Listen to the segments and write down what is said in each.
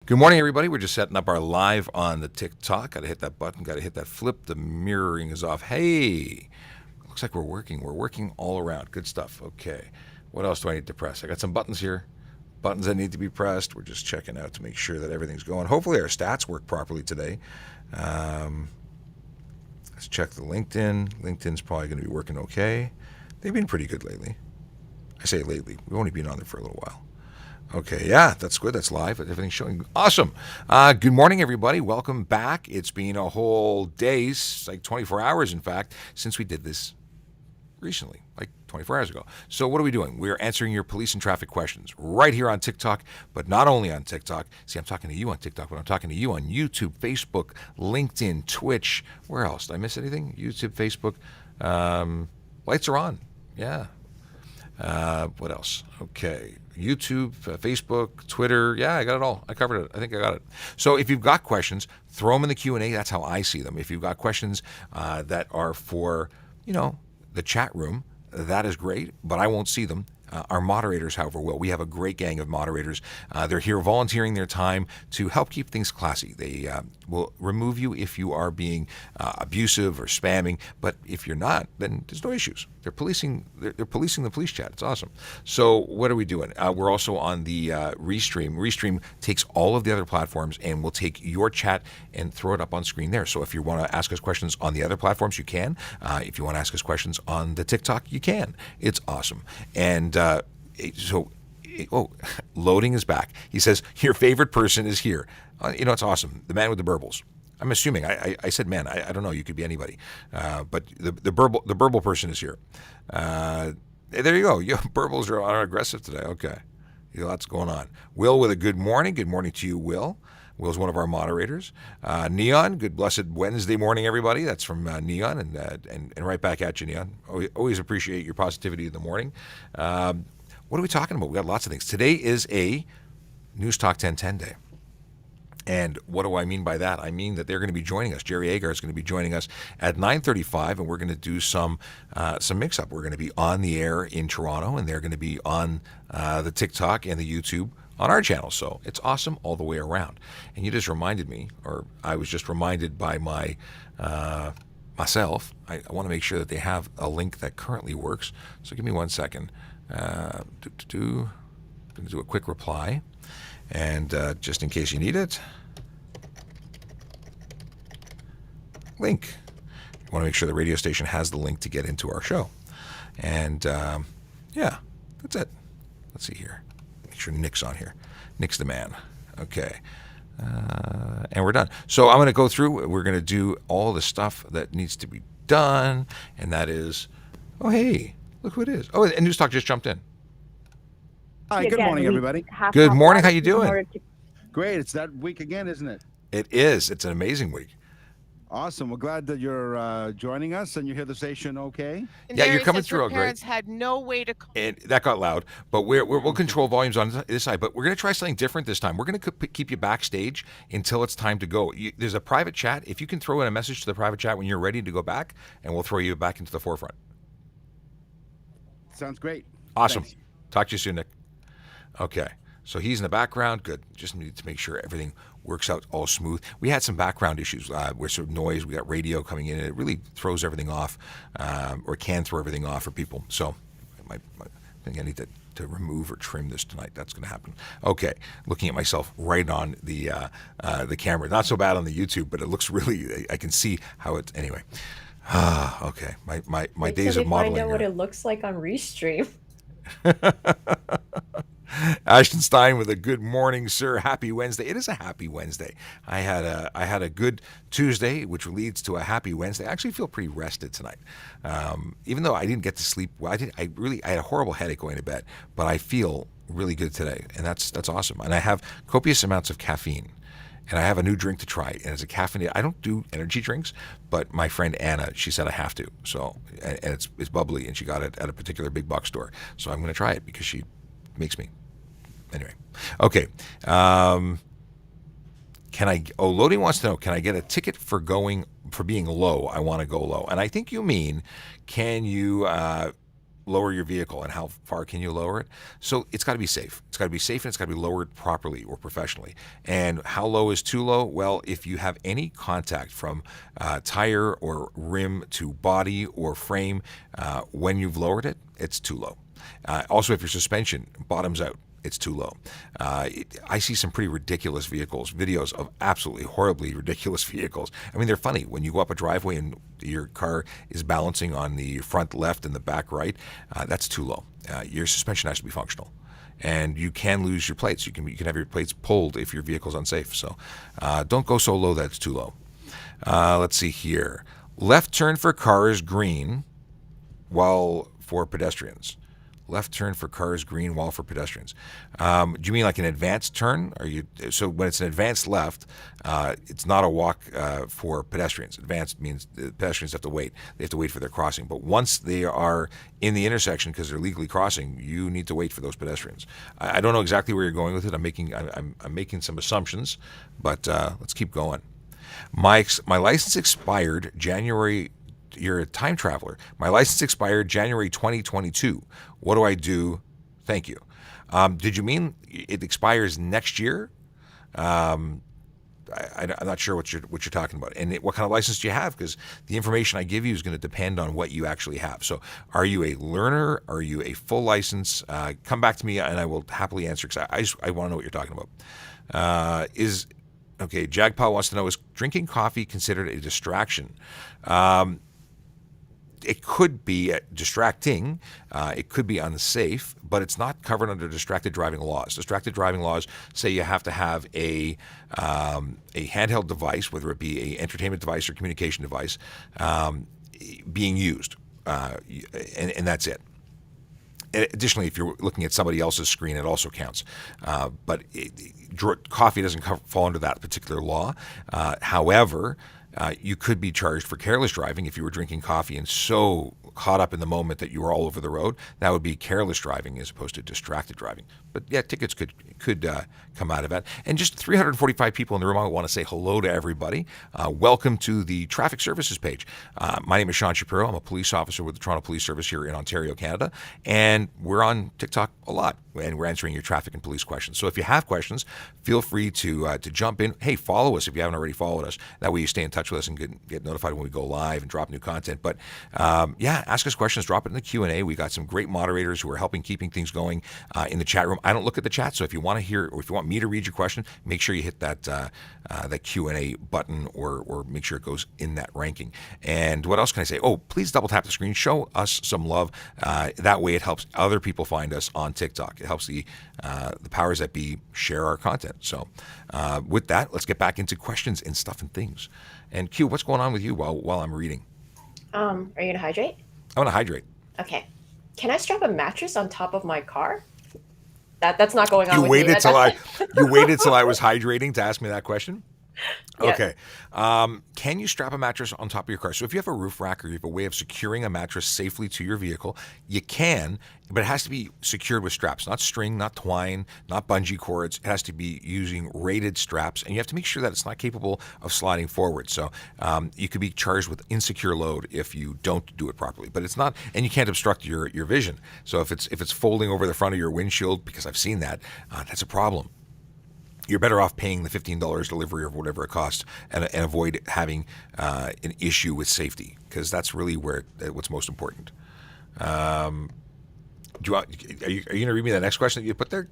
Good morning, everybody. We're just setting up our live on the TikTok. Got to hit that button. Got to hit that flip. The mirroring is off. Hey, looks like we're working. We're working all around. Good stuff. Okay. What else do I need to press? I got some buttons here. Buttons that need to be pressed. We're just checking out to make sure that everything's going. Hopefully our stats work properly today. Let's check the LinkedIn. LinkedIn's probably going to be working okay. They've been pretty good lately. I say lately. We've only been on there for a little while. Okay, yeah, that's good. That's live. Everything's showing. Awesome. Good morning, everybody. Welcome back. It's been a whole day, like 24 hours, in fact, since we did this recently, like 24 hours ago. So what are we doing? We're answering your police and traffic questions right here on TikTok, but not only on TikTok. See, I'm talking to you on TikTok, but I'm talking to you on YouTube, Facebook, LinkedIn, Twitch. Where else? Did I miss anything? YouTube, Facebook. Lights are on. Yeah. What else? Okay. YouTube, Facebook, Twitter. Yeah, I got it all. I covered it. I think I got it. So if you've got questions, throw them in the Q&A. That's how I see them. If you've got questions that are for, the chat room, that is great, but I won't see them. Our moderators, however, will. We have a great gang of moderators. They're here volunteering their time to help keep things classy. They will remove you if you are being abusive or spamming, but if you're not, then there's no issues. They're policing. They're policing the police chat. It's awesome. So what are we doing? We're also on the Restream. Restream takes all of the other platforms and will take your chat and throw it up on screen there. So if you want to ask us questions on the other platforms, you can. If you want to ask us questions on the TikTok, you can. It's awesome. And loading is back. He says, your favorite person is here. It's awesome. The man with the burbles. I'm assuming. I said man. I don't know. You could be anybody. But the burble person is here. There you go. Burbles are aggressive today. Okay. Lots going on. Will with a good morning. Good morning to you, Will. Will's one of our moderators. Neon, good blessed Wednesday morning, everybody. That's from Neon, and right back at you, Neon. Always appreciate your positivity in the morning. What are we talking about? We got lots of things. Today is a News Talk 1010 day. And what do I mean by that? I mean that they're going to be joining us. Jerry Agar is going to be joining us at 9:35, and we're going to do some mix-up. We're going to be on the air in Toronto, and they're going to be on the TikTok and the YouTube on our channel. So it's awesome all the way around. And you just reminded me, or I was just reminded by myself, I want to make sure that they have a link that currently works. So give me 1 second. I'm going to do a quick reply. And just in case you need it, link. You want to make sure the radio station has the link to get into our show. And yeah, that's it. Let's see here. Make sure Nick's on here. Nick's the man. Okay. And we're done. So I'm going to go through. We're going to do all the stuff that needs to be done. And that is, oh, hey, look who it is. Oh, and News Talk just jumped in. Hi, good morning, everybody. Good morning. How you doing? Great. It's that week again, isn't it? It is. It's an amazing week. Awesome. We're glad that you're joining us and you hear the station okay. And yeah, you're coming through. Parents had no way to. And that got loud, but we'll control volumes on this side. But we're going to try something different this time. We're going to keep you backstage until it's time to go. There's a private chat. If you can throw in a message to the private chat when you're ready to go back, and we'll throw you back into the forefront. Sounds great. Awesome. Thanks. Talk to you soon, Nick. Okay, so he's in the background. Good. Just need to make sure everything works out all smooth. We had some background issues where sort of noise. We got radio coming in, and it really throws everything off, or can throw everything off for people. So I think I need to remove or trim this tonight. That's going to happen. Okay, looking at myself right on the camera. Not so bad on the YouTube, but it looks really. I can see how it. Anyway. Okay. My days of modeling. Find out what it looks like on Restream. Ashton Stein with a good morning, sir. Happy Wednesday. It is a happy Wednesday. I had a good Tuesday, which leads to a happy Wednesday. I actually feel pretty rested tonight, even though I didn't get to sleep. Well, I had a horrible headache going to bed, but I feel really good today, and that's awesome. And I have copious amounts of caffeine. And I have a new drink to try, and it's a caffeinated. I don't do energy drinks, but my friend Anna, she said I have to. So, and it's bubbly, and she got it at a particular big box store. So I'm going to try it because she makes me. Anyway, okay. Loading wants to know, can I get a ticket for being low? I want to go low, and I think you mean, can you lower your vehicle, and how far can you lower it? So it's got to be safe. It's got to be safe, and it's got to be lowered properly or professionally. And how low is too low? Well, if you have any contact from tire or rim to body or frame when you've lowered it, it's too low. Also, if your suspension bottoms out, it's too low. I see some pretty ridiculous videos of absolutely horribly ridiculous vehicles. I mean, they're funny. When you go up a driveway and your car is balancing on the front left and the back right, that's too low. Your suspension has to be functional. And you can lose your plates. You can have your plates pulled if your vehicle's unsafe. So don't go so low that it's too low. Let's see here. Left turn for cars green while for pedestrians. Left turn for cars green while for pedestrians. Do you mean like an advanced turn? So when it's an advanced left, it's not a walk for pedestrians. Advanced means the pedestrians have to wait. They have to wait for their crossing. But once they are in the intersection because they're legally crossing, you need to wait for those pedestrians. I don't know exactly where you're going with it. I'm making some assumptions, but let's keep going. My license expired January. You're a time traveler. My license expired January 2022. What do I do? Thank you. Did you mean it expires next year? I'm not sure what you're talking about. And what kind of license do you have? Because the information I give you is going to depend on what you actually have. So are you a learner? Are you a full license? Come back to me and I will happily answer, because I want to know what you're talking about. Okay, Jagpal wants to know, is drinking coffee considered a distraction? It could be distracting, it could be unsafe, but it's not covered under distracted driving laws. Distracted driving laws say you have to have a handheld device, whether it be an entertainment device or communication device, being used, and that's it. Additionally, if you're looking at somebody else's screen, it also counts. But coffee doesn't fall under that particular law. However, you could be charged for careless driving if you were drinking coffee and so caught up in the moment that you were all over the road. That would be careless driving as opposed to distracted driving. But yeah, tickets could come out of that. And just 345 people in the room. I want to say hello to everybody. Welcome to the traffic services page. My name is Sean Shapiro. I'm a police officer with the Toronto Police Service here in Ontario, Canada. And we're on TikTok a lot, and we're answering your traffic and police questions. So if you have questions, feel free to jump in. Hey, follow us if you haven't already followed us. That way you stay in touch with us and get notified when we go live and drop new content. But yeah, ask us questions, drop it in the Q&A. We got some great moderators who are helping keeping things going in the chat room. I don't look at the chat, so if you want to hear, or if you want me to read your question, make sure you hit that Q&A button, or make sure it goes in that ranking. And what else can I say? Oh, please double tap the screen. Show us some love. That way it helps other people find us on TikTok. It helps the powers that be share our content. So with that, let's get back into questions and stuff and things. And Q, what's going on with you while I'm reading? Are you gonna hydrate? I want to hydrate. Okay. Can I strap a mattress on top of my car? That's not going on. You with waited me. till I was hydrating to ask me that question? Yeah. Okay. Can you strap a mattress on top of your car? So if you have a roof rack or you have a way of securing a mattress safely to your vehicle, you can, but it has to be secured with straps, not string, not twine, not bungee cords. It has to be using rated straps, and you have to make sure that it's not capable of sliding forward. So you could be charged with insecure load if you don't do it properly, but it's not, and you can't obstruct your vision. So if it's folding over the front of your windshield, because I've seen that, that's a problem. You're better off paying the $15 delivery or whatever it costs, and avoid having an issue with safety, because that's really what's most important. Are you going to read me the next question that you put there?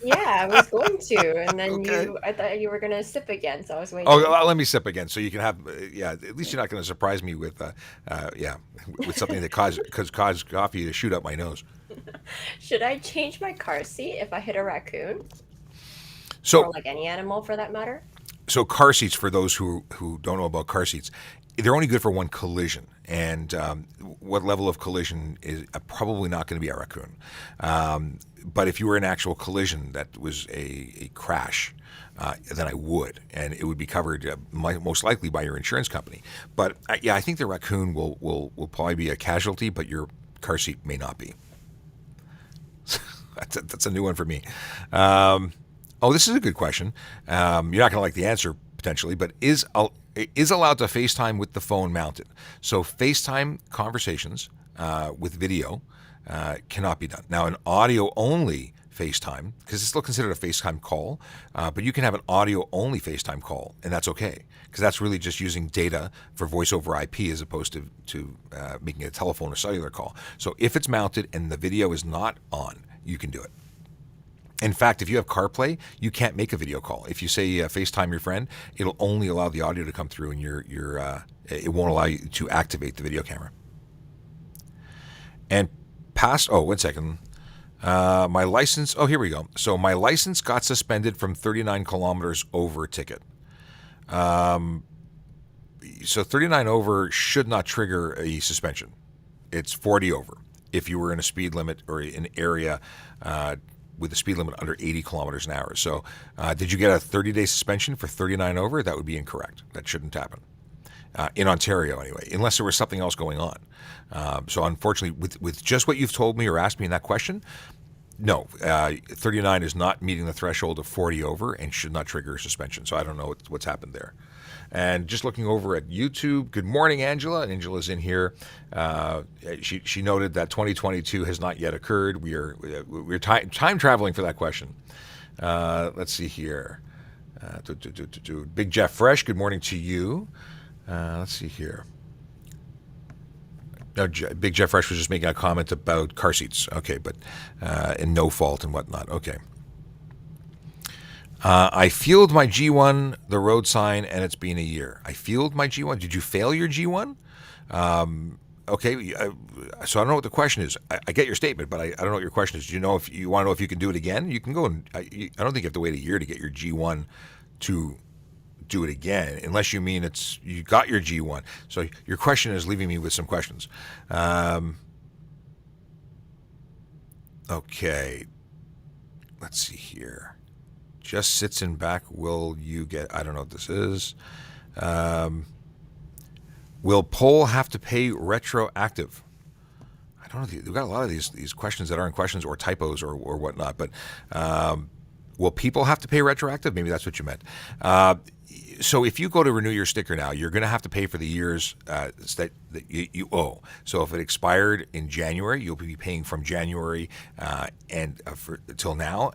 Yeah, I was going to, and then Okay. I thought you were gonna sip again, so I was waiting. Oh, well, let me sip again, so you can have. At least you're not going to surprise me with something that caused coffee to shoot up my nose. Should I change my car seat if I hit a raccoon? So Or like any animal for that matter? So car seats, for those who don't know about car seats, they're only good for one collision. And what level of collision is probably not going to be a raccoon. But if you were an actual collision that was a crash, then I would. And it would be covered most likely by your insurance company. But I think the raccoon will probably be a casualty, but your car seat may not be. That's a new one for me. Oh, this is a good question. You're not going to like the answer potentially, but is allowed to FaceTime with the phone mounted. So FaceTime conversations with video cannot be done. Now, an audio-only FaceTime, because it's still considered a FaceTime call, but you can have an audio-only FaceTime call, and that's okay, because that's really just using data for voice over IP as opposed to making a telephone or cellular call. So if it's mounted and the video is not on, you can do it. In fact, if you have CarPlay, you can't make a video call. If you say FaceTime your friend, it'll only allow the audio to come through, and it won't allow you to activate the video camera. And one second. My license, here we go. So my license got suspended from 39 kilometers over ticket. So 39 over should not trigger a suspension. It's 40 over if you were in a speed limit or an area with a speed limit under 80 kilometers an hour. So did you get a 30-day suspension for 39 over? That would be incorrect. That shouldn't happen. In Ontario anyway, unless there was something else going on. So unfortunately, with just what you've told me or asked me in that question, no, 39 is not meeting the threshold of 40 over and should not trigger a suspension. So I don't know what's happened there. And just looking over at YouTube, good morning, Angela. Angela's in here. She noted that 2022 has not yet occurred. We're time traveling for that question. Let's see here. Big Jeff Fresh, good morning to you. Let's see here. No, Big Jeff Fresh was just making a comment about car seats. Okay, but and no fault and whatnot. Okay. I fueled my G1, the road sign, and it's been a year. I fueled my G1. Did you fail your G1? Okay, so I don't know what the question is. I get your statement, but I don't know what your question is. Do you know if you want to know if you can do it again? You can go and I don't think you have to wait a year to get your G1 to do it again, unless you mean you got your G1. So your question is leaving me with some questions. Okay, let's see here. Just sits in back. Will you get? I don't know what this is. Will Poll have to pay retroactive? I don't know. We've got a lot of these questions that aren't questions or typos or whatnot. But will people have to pay retroactive? Maybe that's what you meant. So if you go to renew your sticker now, you're going to have to pay for the years that you owe. So if it expired in January, you'll be paying from January until now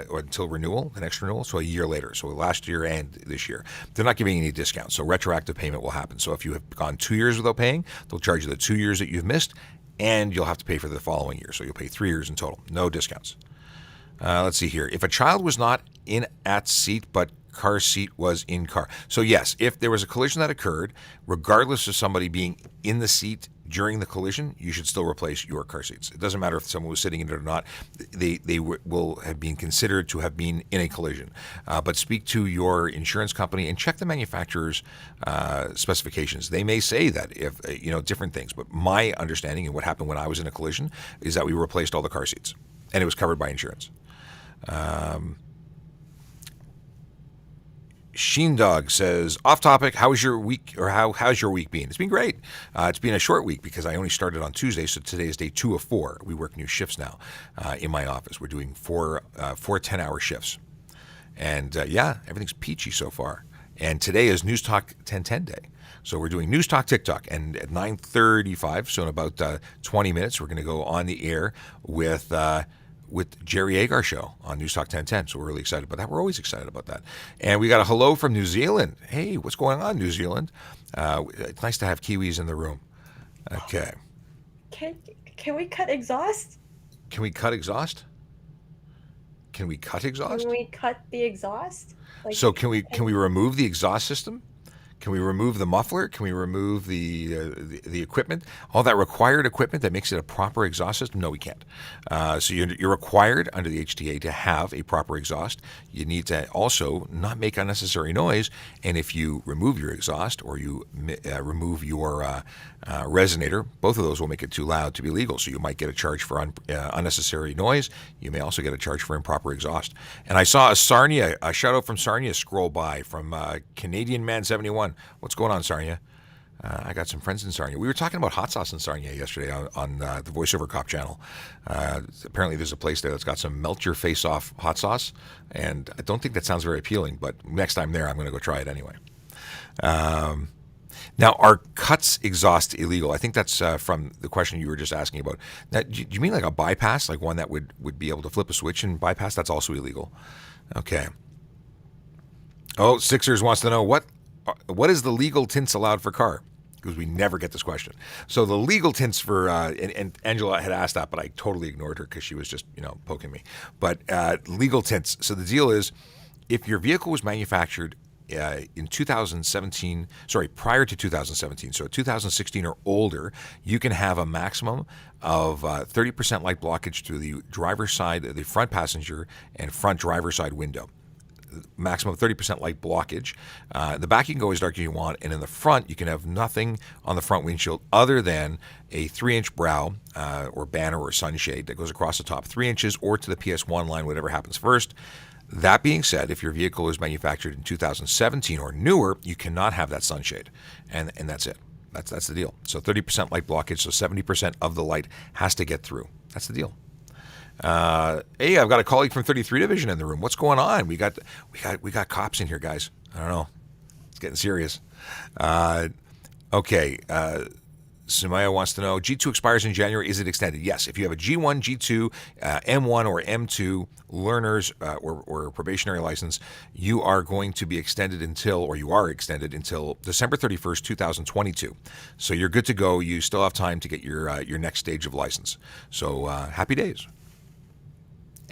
or until renewal, the next renewal, so a year later. So last year and this year. They're not giving any discounts, so retroactive payment will happen. So if you have gone 2 years without paying, they'll charge you the 2 years that you've missed, and you'll have to pay for the following year. So you'll pay 3 years in total. No discounts. Let's see here. If a child was not in at seat but car seat was in car. So yes, if there was a collision that occurred, regardless of somebody being in the seat during the collision, you should still replace your car seats. It doesn't matter if someone was sitting in it or not. They will have been considered to have been in a collision. But speak to your insurance company and check the manufacturer's specifications. They may say that if different things. But my understanding and what happened when I was in a collision is that we replaced all the car seats, and it was covered by insurance. Sheen Dog says, off topic, how's your week been? It's been great. It's been a short week because I only started on Tuesday, so today is day 2 of 4. We work new shifts now in my office. We're doing four 10-hour shifts. And everything's peachy so far. And today is News Talk 1010 day. So we're doing News Talk TikTok. And at 9:35, so in about 20 minutes, we're going to go on the air with Jerry Agar show on News Talk 1010. So we're really excited about that. We're always excited about that. And we got a hello from New Zealand. Hey, what's going on, New Zealand? It's nice to have Kiwis in the room. Okay. Can we cut exhaust? Can we cut exhaust? Can we cut exhaust? Can we cut the exhaust? So can we remove the exhaust system? Can we remove the muffler? Can we remove the equipment? All that required equipment that makes it a proper exhaust system? No, we can't. So you're required under the HTA to have a proper exhaust. You need to also not make unnecessary noise. And if you remove your exhaust or you remove your resonator, both of those will make it too loud to be legal. So you might get a charge for unnecessary noise. You may also get a charge for improper exhaust. And I saw a shout out from Sarnia scroll by from Canadian Man 71. What's going on, Sarnia? I got some friends in Sarnia. We were talking about hot sauce in Sarnia yesterday on the VoiceOver Cop channel. Apparently there's a place there that's got some melt your face off hot sauce, and I don't think that sounds very appealing, but next time there I'm going to go try it anyway. Now, are cuts exhaust illegal? I think that's from the question you were just asking about. Now, do you mean like a bypass, like one that would be able to flip a switch and bypass? That's also illegal. Okay. Oh, Sixers wants to know what is the legal tints allowed for car? Because we never get this question. So the legal tints for and Angela had asked that, but I totally ignored her because she was just poking me. But legal tints. So the deal is, if your vehicle was manufactured in 2017, prior to 2017, so 2016 or older, you can have a maximum of 30% light blockage through the driver's side, the front passenger and front driver's side window. Maximum 30% light blockage. The back you can go as dark as you want, and in the front you can have nothing on the front windshield other than a 3-inch brow or banner or sunshade that goes across the top 3 inches or to the PS1 line, whatever happens first. That being said, if your vehicle is manufactured in 2017 or newer, you cannot have that sunshade, and that's it. That's the deal. So 30% light blockage, so 70% of the light has to get through. That's the deal. Hey, I've got a colleague from 33 Division in the room. What's going on? We got cops in here, guys. I don't know. It's getting serious. Okay. Sumaya wants to know, G2 expires in January. Is it extended? Yes. If you have a G1, G2, M1, or M2 learners or probationary license, you are going to be extended until December 31st, 2022. So you're good to go. You still have time to get your next stage of license. So happy days.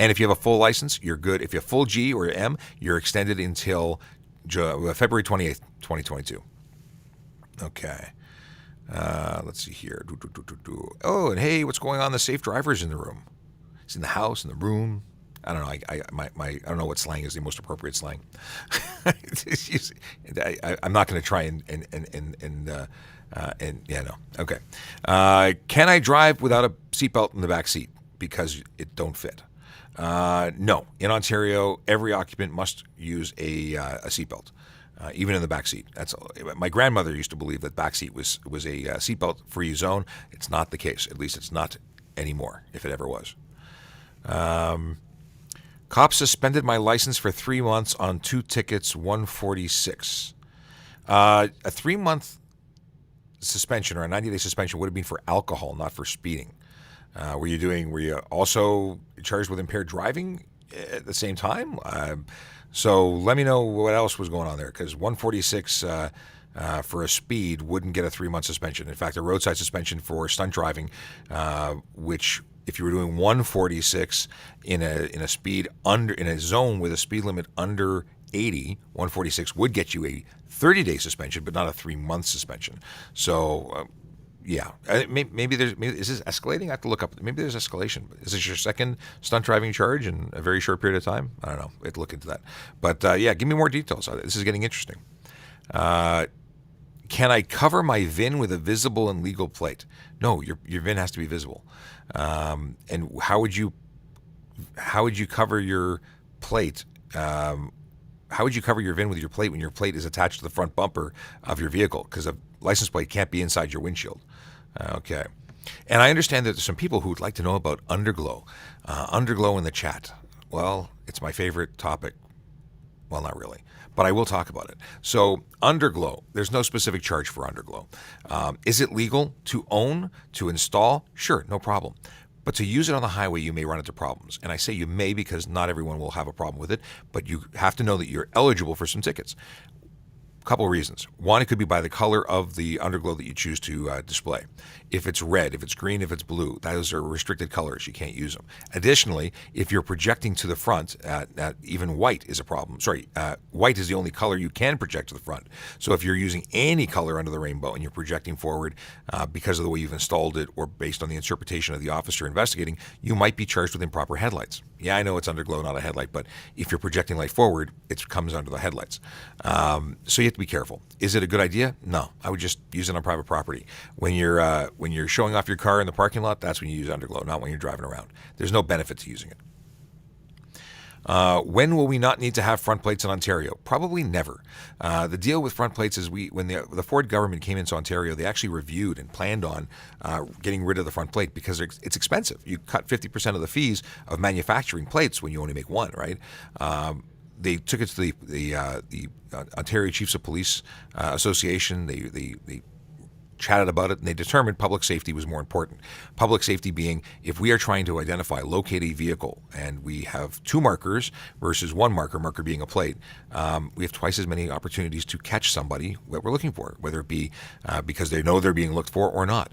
And if you have a full license, you're good. If you have full G or M, you're extended until February 28th, 2022. Okay. Let's see here. Oh, and hey, what's going on? The safe driver's in the room. He's in the house, in the room. I don't know. I don't know what slang is the most appropriate slang. I'm not going to try and yeah, no. Okay. Can I drive without a seatbelt in the back seat because it don't fit? No. In Ontario, every occupant must use a seatbelt, even in the back seat. My grandmother used to believe that back seat was a seatbelt-free zone. It's not the case. At least it's not anymore, if it ever was. Cops suspended my license for 3 months on 2 tickets, 146. A 3-month suspension or a 90-day suspension would have been for alcohol, not for speeding. Were you also charged with impaired driving at the same time? So let me know what else was going on there, because 146 for a speed wouldn't get a 3-month suspension. In fact, a roadside suspension for stunt driving, which if you were doing 146 in a zone with a speed limit under 80, 146 would get you a 30-day suspension, but not a 3-month suspension. So. Yeah, maybe is this escalating? I have to look up. Maybe there's escalation. Is this your second stunt driving charge in a very short period of time? I don't know. We have to look into that. But yeah, give me more details. This is getting interesting. Can I cover my VIN with a visible and legal plate? No, your VIN has to be visible. And how would you cover your plate? How would you cover your VIN with your plate when your plate is attached to the front bumper of your vehicle? Because a license plate can't be inside your windshield. Okay. And I understand that there's some people who would like to know about underglow. Underglow in the chat. Well, it's my favorite topic. Well, not really, but I will talk about it. So underglow, there's no specific charge for underglow. Is it legal to own, to install? Sure, no problem. But to use it on the highway, you may run into problems. And I say you may because not everyone will have a problem with it, but you have to know that you're eligible for some tickets. Couple of reasons. One, it could be by the color of the underglow that you choose to display. If it's red, if it's green, if it's blue, those are restricted colors. You can't use them. Additionally, if you're projecting to the front, even white is a problem. White is the only color you can project to the front. So if you're using any color under the rainbow and you're projecting forward because of the way you've installed it or based on the interpretation of the officer investigating, you might be charged with improper headlights. Yeah, I know it's underglow, not a headlight, but if you're projecting light forward, it comes under the headlights. So you have to be careful. Is it a good idea? No. I would just use it on private property. When you're showing off your car in the parking lot, that's when you use underglow, not when you're driving around. There's no benefit to using it. When will we not need to have front plates in Ontario? Probably never. The deal with front plates is when the Ford government came into Ontario, they actually reviewed and planned on getting rid of the front plate because it's expensive. You cut 50% of the fees of manufacturing plates when you only make one, right? they took it to the Ontario Chiefs of Police Association. They chatted about it, and they determined public safety was more important. Public safety being, if we are trying to identify, locate a vehicle, and we have 2 markers versus 1 marker being a plate, we have twice as many opportunities to catch somebody that we're looking for, whether it be because they know they're being looked for or not.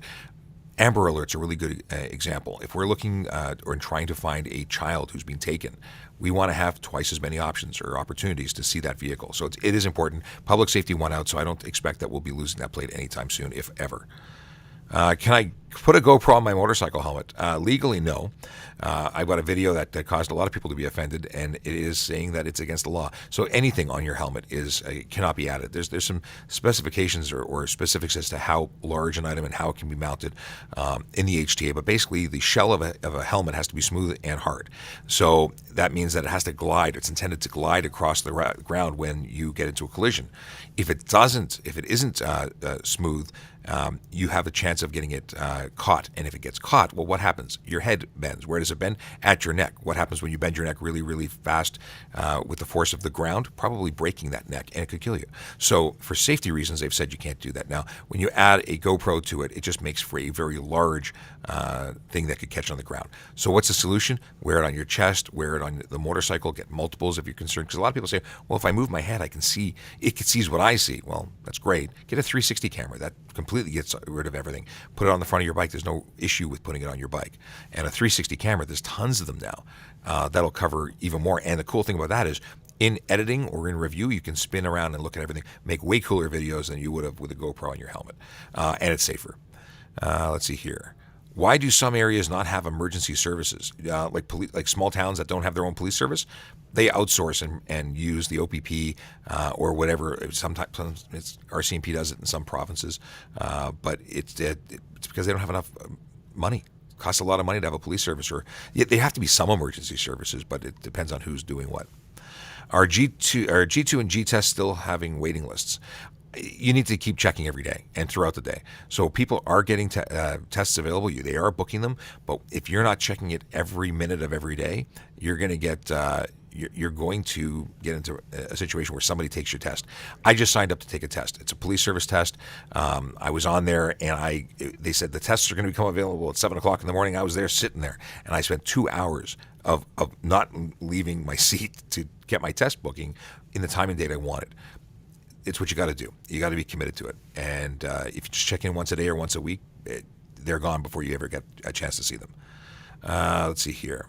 Amber Alert's a really good example. If we're looking or trying to find a child who's been taken, we want to have twice as many options or opportunities to see that vehicle. So it is important. Public safety won out, so I don't expect that we'll be losing that plate anytime soon, if ever. Can I put a GoPro on my motorcycle helmet? Legally, no. I've got a video that caused a lot of people to be offended, and it is saying that it's against the law. So anything on your helmet is cannot be added. There's some specifications or specifics as to how large an item and how it can be mounted in the HTA. But basically, the shell of a helmet has to be smooth and hard. So that means that it has to glide. It's intended to glide across the ground when you get into a collision. If it isn't smooth, you have a chance of getting it caught. And if it gets caught, well, what happens? Your head bends. Where does it bend? At your neck. What happens when you bend your neck really, really fast with the force of the ground? Probably breaking that neck, and it could kill you. So for safety reasons, they've said you can't do that. Now, when you add a GoPro to it, it just makes for a very large thing that could catch on the ground. So what's the solution? Wear it on your chest, wear it on the motorcycle, get multiples if you're concerned. Because a lot of people say, well, if I move my head, I can see, it sees what I see. Well, that's great. Get a 360 camera. That completely gets rid of everything. Put it on the front of your bike. There's no issue with putting it on your bike. And a 360 camera, there's tons of them now. That'll cover even more. And the cool thing about that is, in editing or in review, you can spin around and look at everything, make way cooler videos than you would have with a GoPro on your helmet. And it's safer. Let's see here. Why do some areas not have emergency services? Like small towns that don't have their own police service, they outsource and use the OPP or whatever. Sometimes RCMP does it in some provinces, but it's because they don't have enough money. It costs a lot of money to have a police service, or they have to be some emergency services, but it depends on who's doing what. Are G2 and G tests still having waiting lists? You need to keep checking every day and throughout the day. So people are getting tests available. They are booking them, but if you're not checking it every minute of every day, you're going to get into a situation where somebody takes your test. I just signed up to take a test. It's a police service test. I was on there, and they said the tests are going to become available at 7 o'clock in the morning. I was there sitting there, and I spent 2 hours of not leaving my seat to get my test booking in the time and date I wanted. It's what you got to do. You got to be committed to it. And if you just check in once a day or once a week, they're gone before you ever get a chance to see them. Let's see here.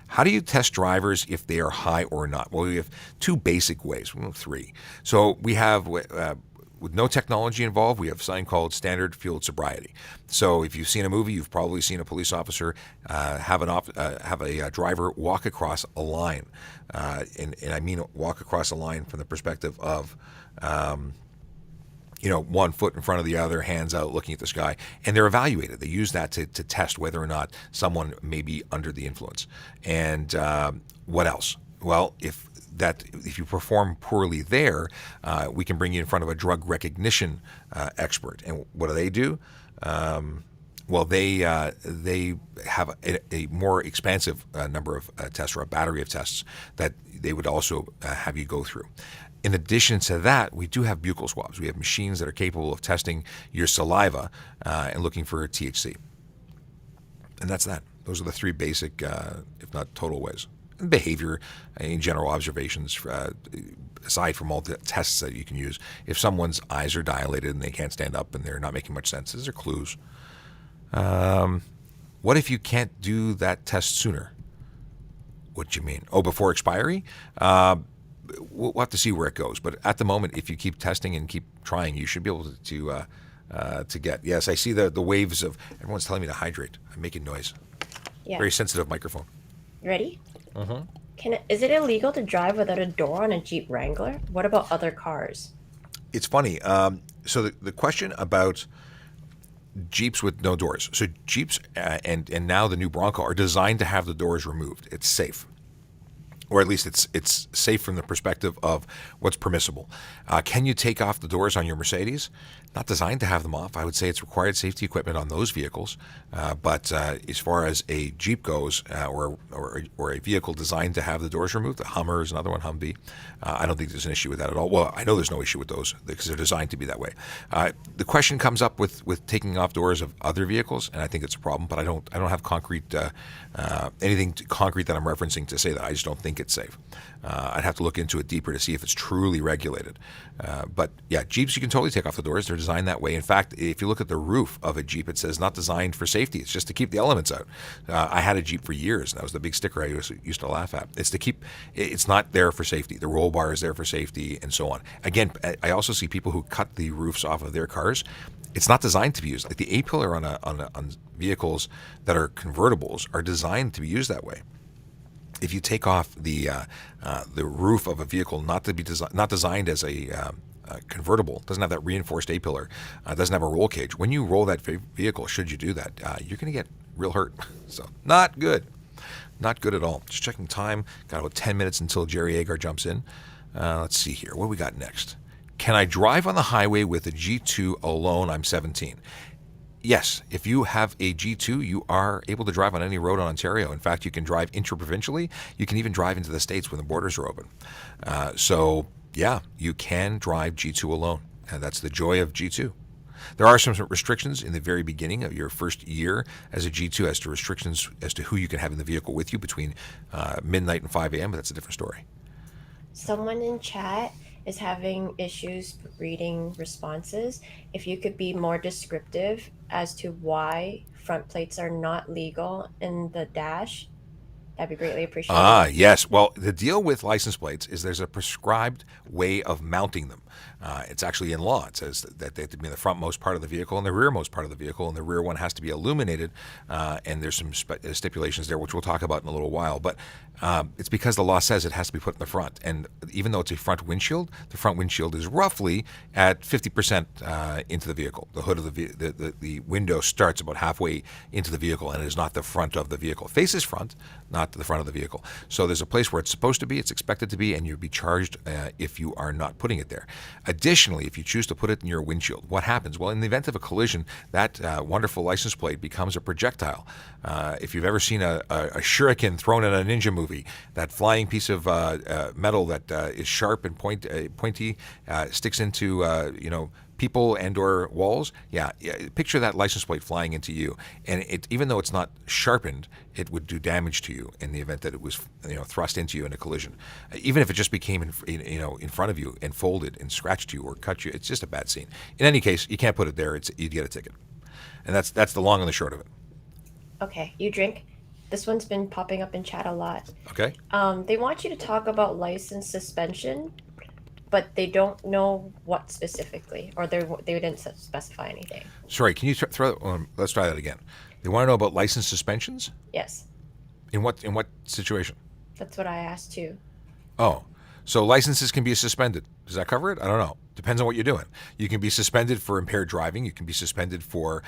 How do you test drivers if they are high or not? Well, we have 2 basic ways. We have 3. So we have, with no technology involved, we have something called standard field sobriety. So if you've seen a movie, you've probably seen a police officer have a driver walk across a line. And I mean walk across a line from the perspective of 1 foot in front of the other, hands out, looking at the sky, and they're evaluated. They use that to test whether or not someone may be under the influence. And what else? Well, if you perform poorly there, we can bring you in front of a drug recognition expert. And what do? Well, they have a more expansive number of tests, or a battery of tests that they would also have you go through. In addition to that, we do have buccal swabs. We have machines that are capable of testing your saliva and looking for THC. And that's that. Those are the 3 basic, if not total ways. And behavior, in general observations, aside from all the tests that you can use. If someone's eyes are dilated and they can't stand up and they're not making much sense, those are clues. What if you can't do that test sooner? What do you mean? Oh, before expiry? We'll have to see where it goes. But at the moment, if you keep testing and keep trying, you should be able to get. Yes, I see the waves of everyone's telling me to hydrate. I'm making noise. Yeah. Very sensitive microphone. Ready? Mm-hmm. Is it illegal to drive without a door on a Jeep Wrangler? What about other cars? It's funny. So the question about Jeeps with no doors. So Jeeps and now the new Bronco are designed to have the doors removed. It's safe. or at least it's safe from the perspective of what's permissible. Can you take off the doors on your Mercedes? Not designed to have them off. I would say it's required safety equipment on those vehicles. But as far as a Jeep goes, or a vehicle designed to have the doors removed, the Hummer is another one, Humvee, I don't think there's an issue with that at all. Well, I know there's no issue with those because they're designed to be that way. The question comes up with taking off doors of other vehicles, and I think it's a problem. But I don't have concrete anything concrete that I'm referencing to say that. I just don't think it's safe. I'd have to look into it deeper to see if it's truly regulated. But yeah, Jeeps, you can totally take off the doors. They're designed that way. In fact, if you look at the roof of a Jeep, it says not designed for safety. It's just to keep the elements out. I had a Jeep for years, and that was the big sticker I used to laugh at. It's to keep, it's not there for safety. The roll bar is there for safety and so on. Again, I also see people who cut the roofs off of their cars. It's not designed to be used. Like the A-pillar on vehicles that are convertibles are designed to be used that way. If you take off the roof of a vehicle not designed as a convertible, doesn't have that reinforced A-pillar, doesn't have a roll cage, when you roll that vehicle, should you do that, you're going to get real hurt. So not good. Not good at all. Just checking time. Got about 10 minutes until Jerry Agar jumps in. Let's see here. What do we got next? Can I drive on the highway with a G2 alone? I'm 17. Yes, if you have a G2, you are able to drive on any road in Ontario. In fact, you can drive intraprovincially. You can even drive into the States when the borders are open. So, yeah, you can drive G2 alone. And that's the joy of G2. There are some restrictions in the very beginning of your first year as a G2 as to restrictions as to who you can have in the vehicle with you between midnight and 5 a.m., but that's a different story. Someone in chat is having issues reading responses. If you could be more descriptive as to why front plates are not legal in the dash, that'd be greatly appreciated. Yes. Well, the deal with license plates is there's a prescribed way of mounting them. It's actually in law. It says that they have to be in the frontmost part of the vehicle and the rearmost part of the vehicle, and the rear one has to be illuminated. And there's some stipulations there, which we'll talk about in a little while. But it's because the law says it has to be put in the front. And even though it's a front windshield, the front windshield is roughly at 50% into the vehicle. The hood of the window starts about halfway into the vehicle, and it is not the front of the vehicle. It faces front, not to the front of the vehicle. So there's a place where it's supposed to be, it's expected to be, and you'll be charged if you are not putting it there. Additionally, if you choose to put it in your windshield, what happens? Well, in the event of a collision, that wonderful license plate becomes a projectile. If you've ever seen a shuriken thrown in a ninja movie, that flying piece of metal that is sharp and pointy sticks into people and or walls, picture that license plate flying into you, and even though it's not sharpened, it would do damage to you in the event that it was thrust into you in a collision. Even if it just became in front of you and folded and scratched you or cut you, it's just a bad scene. In any case, you can't put it there. You'd get a ticket, and that's the long and the short of it. Okay, you drink. This one's been popping up in chat a lot. Okay. They want you to talk about license suspension, but they don't know what specifically, or they didn't specify anything. Sorry, can you let's try that again. They want to know about license suspensions? Yes. In what situation? That's what I asked too. Oh, so licenses can be suspended. Does that cover it? I don't know. Depends on what you're doing. You can be suspended for impaired driving. You can be suspended for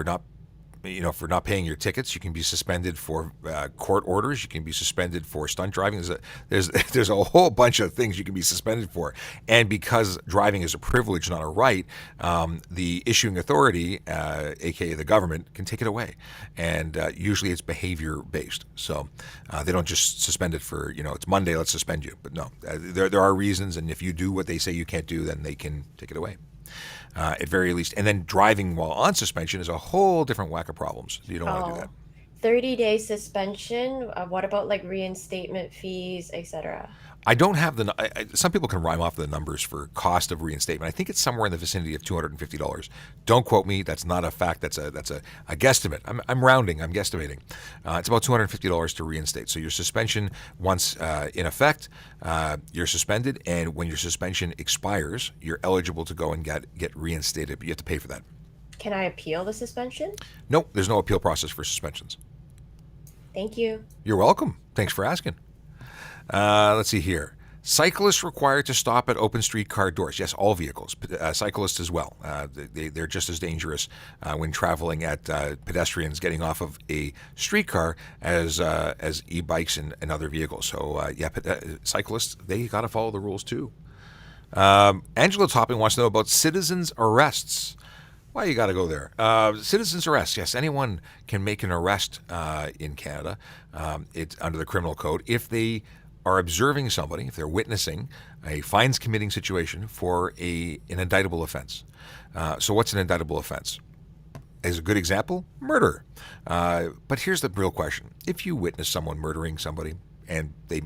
not paying your tickets. You can be suspended for court orders. You can be suspended for stunt driving. There's a whole bunch of things you can be suspended for. And because driving is a privilege, not a right, the issuing authority, aka the government, can take it away. And usually it's behavior based. So they don't just suspend it for it's Monday, let's suspend you. But no, there are reasons, and if you do what they say you can't do, then they can take it away. At very least. And then driving while on suspension is a whole different whack of problems. You don't want to do that. 30-day suspension. What about like reinstatement fees, etc.? I don't have some people can rhyme off the numbers for cost of reinstatement. I think it's somewhere in the vicinity of $250. Don't quote me. That's not a fact. That's a guesstimate. I'm rounding. I'm guesstimating. It's about $250 to reinstate. So your suspension, once in effect, you're suspended, and when your suspension expires, you're eligible to go and get reinstated. But you have to pay for that. Can I appeal the suspension? Nope. There's no appeal process for suspensions. Thank you. You're welcome. Thanks for asking. Let's see here. Cyclists required to stop at open streetcar doors. Yes, all vehicles, cyclists as well. They're just as dangerous when traveling at pedestrians getting off of a streetcar as e-bikes and other vehicles. So cyclists, they got to follow the rules too. Angela Topping wants to know about citizens' arrests. Why you got to go there? Citizens' arrests. Yes, anyone can make an arrest in Canada. It's under the criminal code if they are observing somebody, if they're witnessing a fines-committing situation for an indictable offense. So what's an indictable offense? As a good example, murder. But here's the real question. If you witness someone murdering somebody and they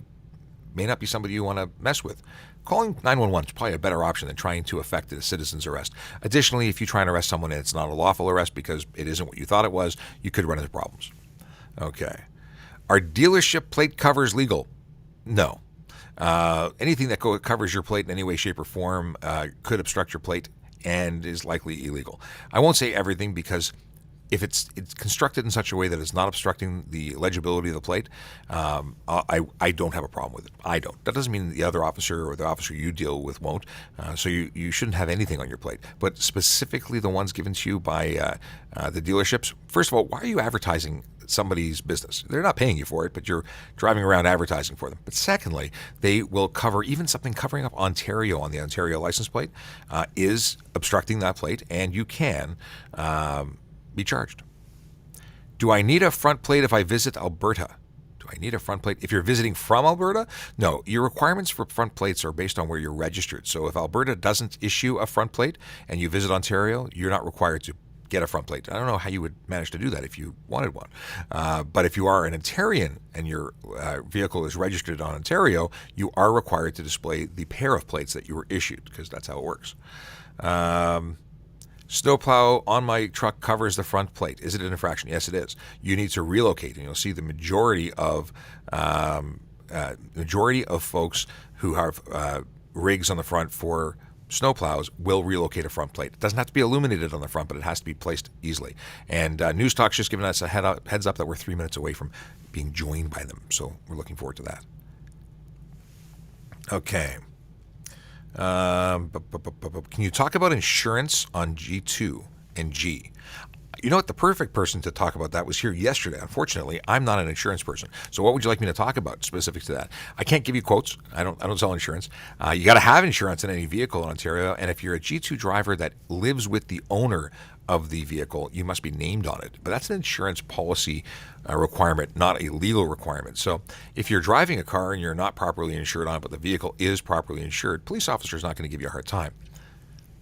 may not be somebody you want to mess with, calling 911 is probably a better option than trying to effect a citizen's arrest. Additionally, if you try and arrest someone and it's not a lawful arrest because it isn't what you thought it was, you could run into problems. Okay. Are dealership plate covers legal? No. Anything that covers your plate in any way, shape, or form could obstruct your plate and is likely illegal. I won't say everything because if it's constructed in such a way that it's not obstructing the legibility of the plate, I don't have a problem with it. I don't. That doesn't mean the other officer or the officer you deal with won't. So you shouldn't have anything on your plate. But specifically the ones given to you by the dealerships, first of all, why are you advertising somebody's business? They're not paying you for it, but you're driving around advertising for them. But secondly, they will cover even something covering up Ontario on the Ontario license plate is obstructing that plate, and you can be charged. Do I need a front plate if I visit Alberta? Do I need a front plate if you're visiting from Alberta? No, your requirements for front plates are based on where you're registered. So if Alberta doesn't issue a front plate and you visit Ontario, you're not required to get a front plate. I don't know how you would manage to do that if you wanted one. But if you are an Ontarian and your vehicle is registered on Ontario, you are required to display the pair of plates that you were issued, because that's how it works. Snowplow on my truck covers the front plate. Is it an infraction? Yes, it is. You need to relocate, and you'll see the majority of folks who have rigs on the front for snowplows will relocate a front plate. It doesn't have to be illuminated on the front, but it has to be placed easily. And News Talk's just giving us a heads up that we're 3 minutes away from being joined by them. So we're looking forward to that. Okay. Can you talk about insurance on G2 and G? You know what? The perfect person to talk about that was here yesterday. Unfortunately, I'm not an insurance person. So what would you like me to talk about specific to that? I can't give you quotes. I don't sell insurance. You got to have insurance in any vehicle in Ontario. And if you're a G2 driver that lives with the owner of the vehicle, you must be named on it. But that's an insurance policy requirement, not a legal requirement. So if you're driving a car and you're not properly insured on it, but the vehicle is properly insured, police officer is not going to give you a hard time.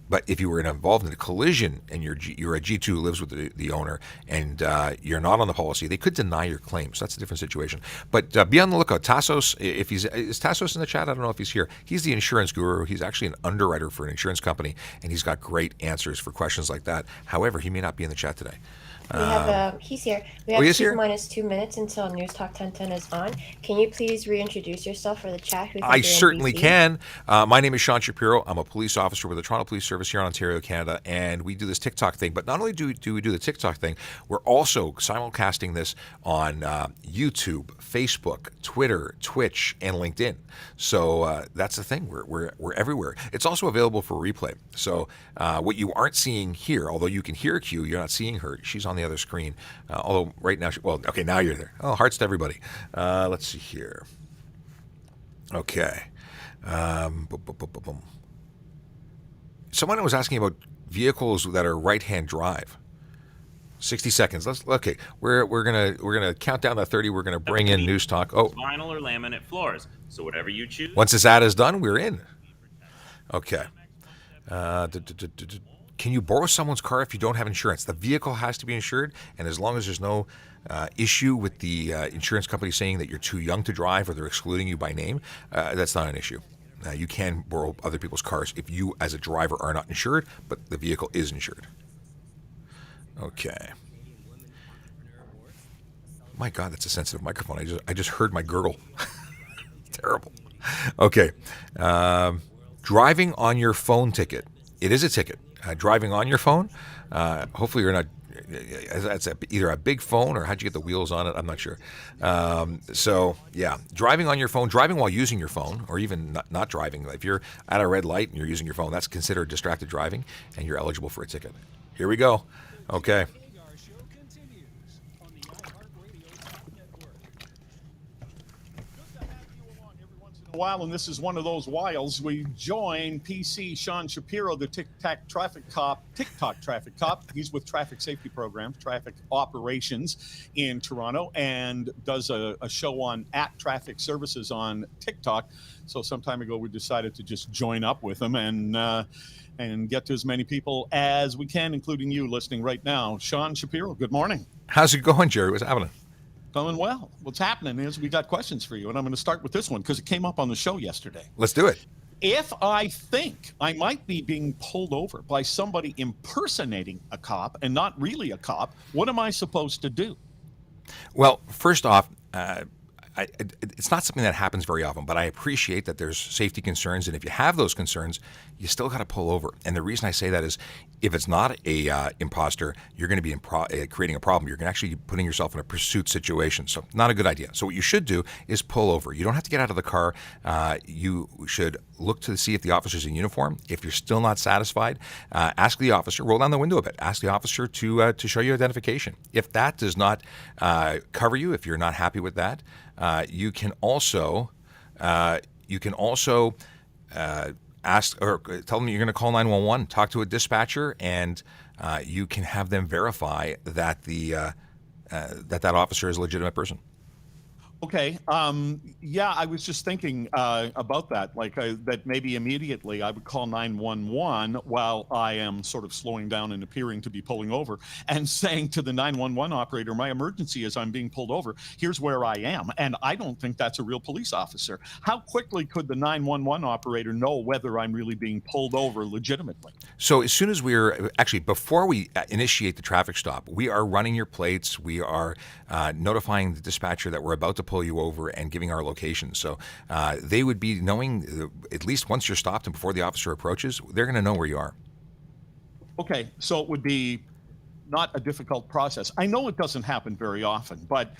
But if you were involved in a collision and you're a G2 who lives with the owner and you're not on the policy, they could deny your claim. So that's a different situation. But be on the lookout. Tassos, is Tassos in the chat? I don't know if he's here. He's the insurance guru. He's actually an underwriter for an insurance company, and he's got great answers for questions like that. However, he may not be in the chat today. We have he's here. We have T-2 minutes until News Talk 1010 is on. Can you please reintroduce yourself for the chat? I certainly can. My name is Sean Shapiro. I'm a police officer with the Toronto Police Service here in Ontario, Canada, and we do this TikTok thing. But not only do we do the TikTok thing, we're also simulcasting this on YouTube, Facebook, Twitter, Twitch, and LinkedIn. So that's the thing. We're everywhere. It's also available for replay. So what you aren't seeing here, although you can hear Q, you're not seeing her. She's on the other screen. Although right now, okay, now you're there. Oh, hearts to everybody. Let's see here. Okay. Someone was asking about vehicles that are right-hand drive. 60 seconds. Okay. We're gonna count down to 30. We're gonna bring in News Talk. Oh, vinyl or laminate floors. So whatever you choose. Once this ad is done, we're in. Okay. Can you borrow someone's car if you don't have insurance? The vehicle has to be insured, and as long as there's no issue with the insurance company saying that you're too young to drive or they're excluding you by name, that's not an issue. You can borrow other people's cars if you, as a driver, are not insured, but the vehicle is insured. Okay. My God, that's a sensitive microphone. I just heard my gurgle. Terrible. Okay. Driving on your phone ticket. It is a ticket. Driving on your phone. Hopefully you're not That's either a big phone or how'd you get the wheels on it? I'm not sure. So yeah, driving on your phone, driving while using your phone, or even not driving. If you're at a red light and you're using your phone, that's considered distracted driving, and you're eligible for a ticket. Here we go. Okay. While, and this is one of those whiles, we join PC Sean Shapiro, the TikTok traffic cop. He's with Traffic Safety Programs, Traffic Operations in Toronto, and does a show on @Traffic Services on TikTok. So some time ago, we decided to just join up with him and get to as many people as we can, including you listening right now. Sean Shapiro, good morning. How's it going, Jerry? What's happening? Going well. What's happening is we got questions for you, and I'm going to start with this one because it came up on the show yesterday. Let's do it. If I think I might be being pulled over by somebody impersonating a cop and not really a cop, what am I supposed to do? Well, first off, it's not something that happens very often, but I appreciate that there's safety concerns, and if you have those concerns, you still got to pull over. And the reason I say that is, if it's not a imposter, you're going to be creating a problem. You're actually putting yourself in a pursuit situation, so not a good idea. So what you should do is pull over. You don't have to get out of the car. You should look to see if the officer's in uniform. If you're still not satisfied, ask the officer. Roll down the window a bit. Ask the officer to show you identification. If that does not cover you, if you're not happy with that, you can also ask or tell them you're going to call 911. Talk to a dispatcher, and you can have them verify that that officer is a legitimate person. Okay. Yeah, I was just thinking about that, that maybe immediately I would call 911 while I am sort of slowing down and appearing to be pulling over and saying to the 911 operator, my emergency is I'm being pulled over. Here's where I am. And I don't think that's a real police officer. How quickly could the 911 operator know whether I'm really being pulled over legitimately? So as soon as before we initiate the traffic stop, we are running your plates. We are notifying the dispatcher that we're about to pull you over and giving our location. So they would be knowing, at least once you're stopped and before the officer approaches, they're going to know where you are. Okay, so it would be not a difficult process. I know it doesn't happen very often, but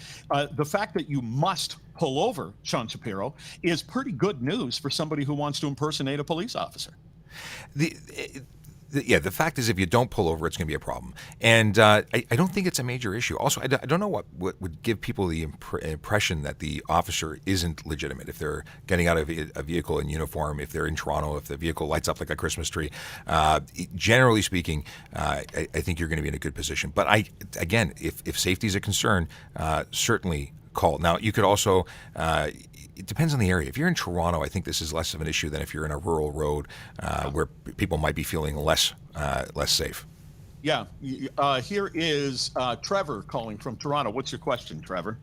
the fact that you must pull over, Sean Shapiro, is pretty good news for somebody who wants to impersonate a police officer. The fact is, if you don't pull over, it's going to be a problem. And I don't think it's a major issue. Also, I don't know what would give people the impression that the officer isn't legitimate. If they're getting out of a vehicle in uniform, if they're in Toronto, if the vehicle lights up like a Christmas tree. Generally speaking, I think you're going to be in a good position. But again, if safety is a concern, certainly call. Now, you could also... it depends on the area. If you're in Toronto, I think this is less of an issue than if you're in a rural road where people might be feeling less safe. Yeah. Here is Trevor calling from Toronto. What's your question, Trevor?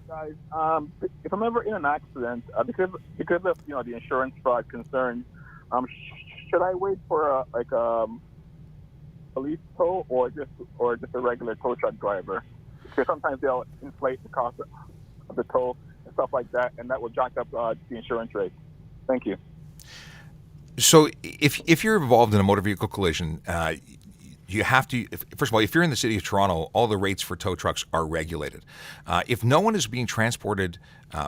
Guys, if I'm ever in an accident, because of the insurance fraud concerns, should I wait for a police tow or just a regular tow truck driver? Because sometimes they'll inflate the cost of the tow and stuff like that, and that will jack up the insurance rate. Thank you. So if you're involved in a motor vehicle collision, you have to, first of all, if you're in the city of Toronto, all the rates for tow trucks are regulated. If no one is being transported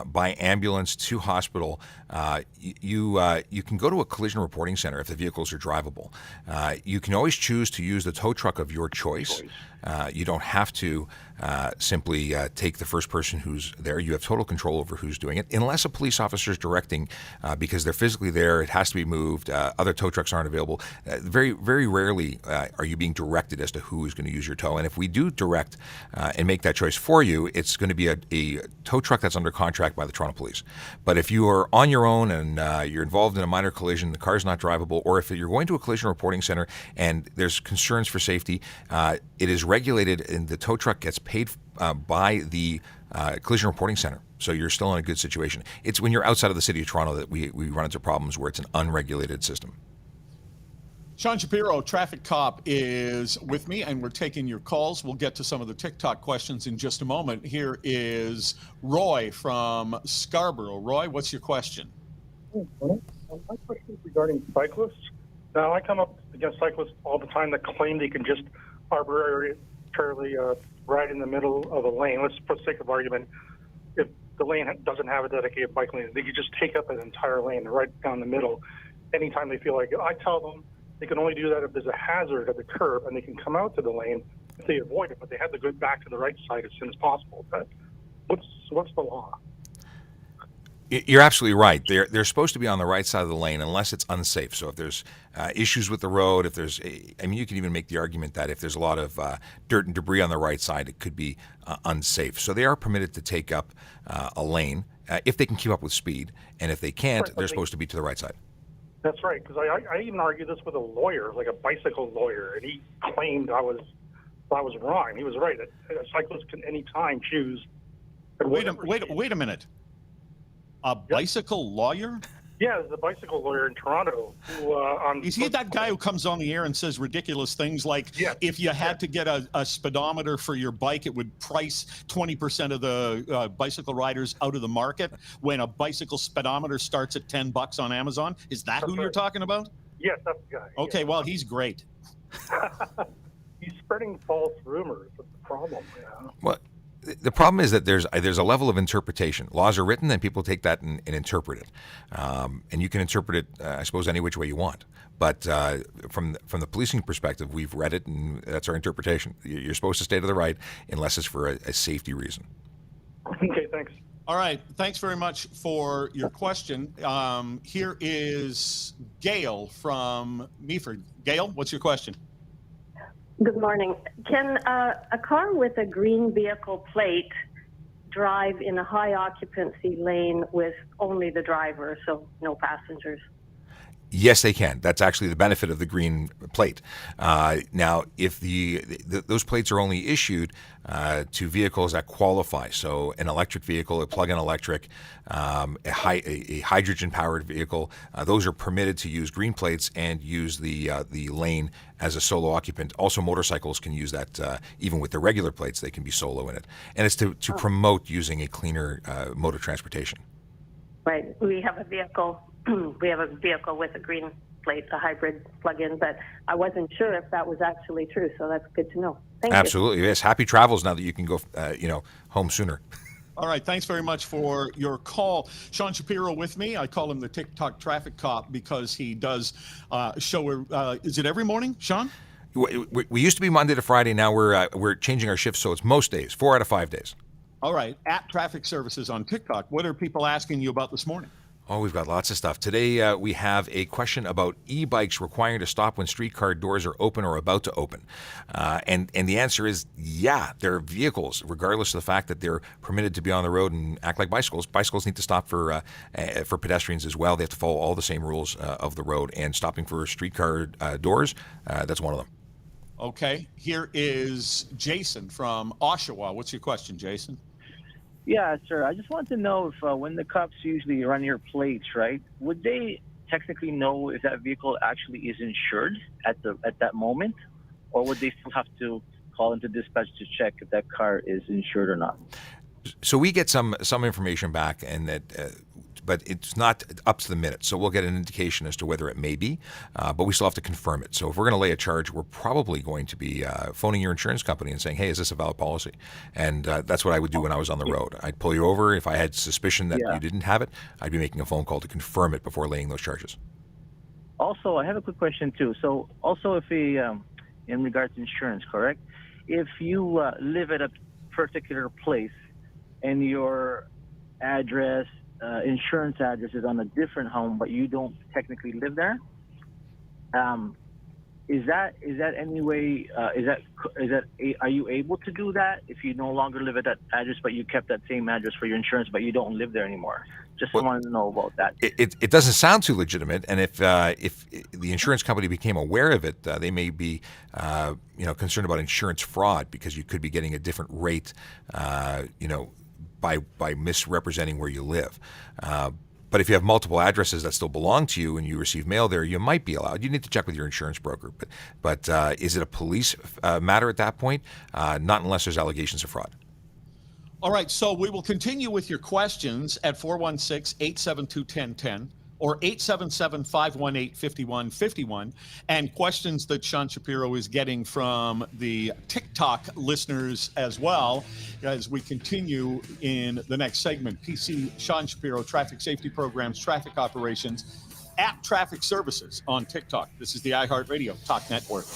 by ambulance to hospital, you can go to a collision reporting center if the vehicles are drivable. You can always choose to use the tow truck of your choice. You don't have to simply take the first person who's there. You have total control over who's doing it, unless a police officer is directing, because they're physically there. It has to be moved. Other tow trucks aren't available. Very, very rarely are you being directed as to who is going to use your tow. And if we do direct and make that choice for you, it's going to be a tow truck that's under contract by the Toronto Police. But if you are on your own and you're involved in a minor collision, the car's not drivable, or if you're going to a collision reporting center and there's concerns for safety, it is regulated and the tow truck gets paid by the collision reporting center. So you're still in a good situation. It's when you're outside of the city of Toronto that we run into problems where it's an unregulated system. Sean Shapiro, traffic cop, is with me, and we're taking your calls. We'll get to some of the TikTok questions in just a moment. Here is Roy from Scarborough. Roy, what's your question? My question is regarding cyclists. Now, I come up against cyclists all the time that claim they can just arbitrarily right in the middle of a lane. Let's, for the sake of argument, if the lane doesn't have a dedicated bike lane, they could just take up an entire lane right down the middle anytime they feel like it. I tell them they can only do that if there's a hazard at the curb, and they can come out to the lane if they avoid it, but they have to go back to the right side as soon as possible. But what's the law? You're absolutely right. They're supposed to be on the right side of the lane unless it's unsafe. So if there's issues with the road, if there's, I mean, you can even make the argument that if there's a lot of dirt and debris on the right side, it could be unsafe. So they are permitted to take up a lane if they can keep up with speed, and if they can't, Right, they're supposed to be to the right side. That's right, because I even argued this with a lawyer, like a bicycle lawyer, and he claimed I was wrong. He was right. A cyclist can anytime choose. Wait a minute. A bicycle lawyer? Yeah, there's a bicycle lawyer in Toronto who Is he that guy who comes on the air and says ridiculous things like, Yeah. if you had to get a speedometer for your bike, it would price 20% of the bicycle riders out of the market when a bicycle speedometer starts at $10 on Amazon? Is that who you're right. talking about? Yes, that's the guy. Okay, well, he's great. He's spreading false rumors. That's the problem. Yeah. Well, the problem is that there's a level of interpretation. Laws are written, and people take that and interpret it, and you can interpret it, I suppose, any which way you want. But from the policing perspective, we've read it, and that's our interpretation. You're supposed to stay to the right unless it's for a safety reason. Okay, thanks. All right, thanks very much for your question. Here is Gail from Meaford. Gail, what's your question? Good morning. Can a car with a green vehicle plate drive in a high occupancy lane with only the driver, so no passengers? Yes, they can. That's actually the benefit of the green plate. Now, if those plates are only issued to vehicles that qualify, so an electric vehicle, a plug-in electric, a hydrogen-powered vehicle, those are permitted to use green plates and use the lane as a solo occupant. Also, motorcycles can use that even with the regular plates; they can be solo in it, and it's to promote using a cleaner mode of transportation. Right. We have a vehicle. We have a vehicle with a green plate, a hybrid plug-in, but I wasn't sure if that was actually true, so that's good to know. Thank you. Absolutely, yes. Happy travels now that you can go, home sooner. All right, thanks very much for your call. Sean Shapiro with me. I call him the TikTok traffic cop because he does show. Is it every morning, Sean? We used to be Monday to Friday. Now we're changing our shifts, so it's most days, 4 out of 5 days. All right, at Traffic Services on TikTok. What are people asking you about this morning? Oh, we've got lots of stuff. Today we have a question about e-bikes requiring to stop when streetcar doors are open or about to open. And the answer is, yeah, they're vehicles, regardless of the fact that they're permitted to be on the road and act like bicycles. Bicycles need to stop for pedestrians as well. They have to follow all the same rules of the road. And stopping for streetcar doors, that's one of them. Okay, here is Jason from Oshawa. What's your question, Jason? Yeah, sir. I just want to know if when the cops usually run your plates, right, would they technically know if that vehicle actually is insured at that moment, or would they still have to call into dispatch to check if that car is insured or not? So we get some information back, and that, but it's not up to the minute. So we'll get an indication as to whether it may be, but we still have to confirm it. So if we're going to lay a charge, we're probably going to be phoning your insurance company and saying, "Hey, is this a valid policy?" And that's what I would do when I was on the road. I'd pull you over if I had suspicion that you didn't have it. I'd be making a phone call to confirm it before laying those charges. Also, I have a quick question too. So also, if in regards to insurance, correct? If you live at a particular place and your address, insurance address is on a different home, but you don't technically live there, is that any way? Are you able to do that if you no longer live at that address, but you kept that same address for your insurance, but you don't live there anymore? Just wanted to know about that. It doesn't sound too legitimate, and if the insurance company became aware of it, they may be concerned about insurance fraud, because you could be getting a different rate, by misrepresenting where you live. But if you have multiple addresses that still belong to you and you receive mail there, you might be allowed. You need to check with your insurance broker. But is it a police matter at that point? Not unless there's allegations of fraud. All right, so we will continue with your questions at 416-872-1010 or 877-518-5151. And questions that Sean Shapiro is getting from the TikTok listeners as well as we continue in the next segment. PC Sean Shapiro, traffic safety programs, traffic operations, at Traffic Services on TikTok. This is the iHeartRadio Talk Network.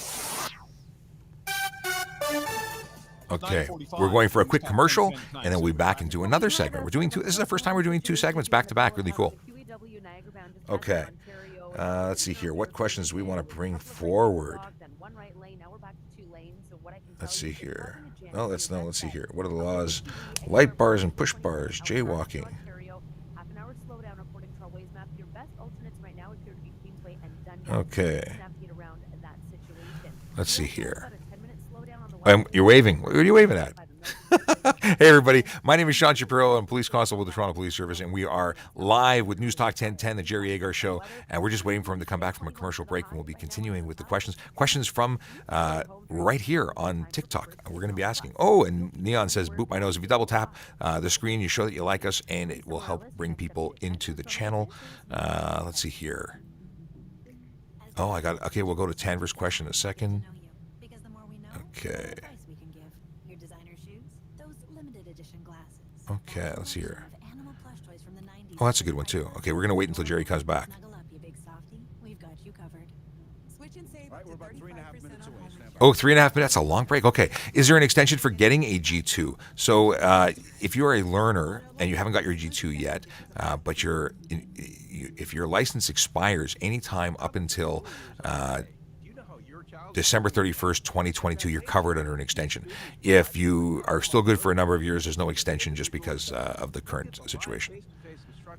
Okay, we're going for a quick commercial, and then we'll be back and do another segment. We're doing two. This is the first time we're doing two segments back to back. Really cool. Okay, let's see here. What questions do we want to bring forward? Let's see here. Let's see here. What are the laws? Light bars and push bars, jaywalking. Okay. Let's see here. You're waving. What are you waving at? Hey, everybody. My name is Sean Shapiro. I'm police constable with the Toronto Police Service, and we are live with News Talk 1010, the Jerry Agar Show, and we're just waiting for him to come back from a commercial break, and we'll be continuing with the questions from right here on TikTok. We're going to be asking. Oh, and Neon says, boop my nose. If you double tap the screen, you show that you like us, and it will help bring people into the channel. Let's see here. Oh, okay, we'll go to Tanver's question in a second. Okay. Okay, let's see here. Oh, that's a good one, too. Okay, we're going to wait until Jerry comes back. Oh, 3.5 minutes. That's a long break. Okay. Is there an extension for getting a G2? So if you're a learner and you haven't got your G2 yet, but if your license expires anytime up until December 31st, 2022, you're covered under an extension. If you are still good for a number of years, there's no extension just because of the current situation.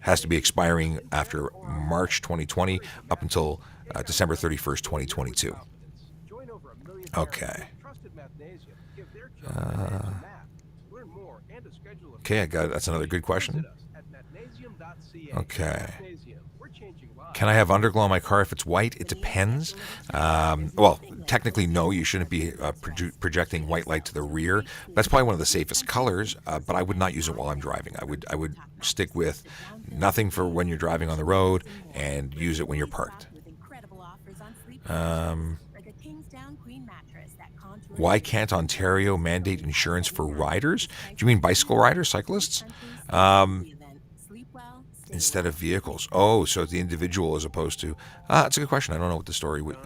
Has to be expiring after March 2020 up until December 31st, 2022. Okay. Okay, that's another good question. Okay. Can I have underglow on my car if it's white? It depends. Well, technically, no. You shouldn't be projecting white light to the rear. That's probably one of the safest colors, but I would not use it while I'm driving. I would stick with nothing for when you're driving on the road and use it when you're parked. Why can't Ontario mandate insurance for riders? Do you mean bicycle riders, cyclists? Instead of vehicles. Oh, so the individual as opposed to... that's a good question. I don't know what the story would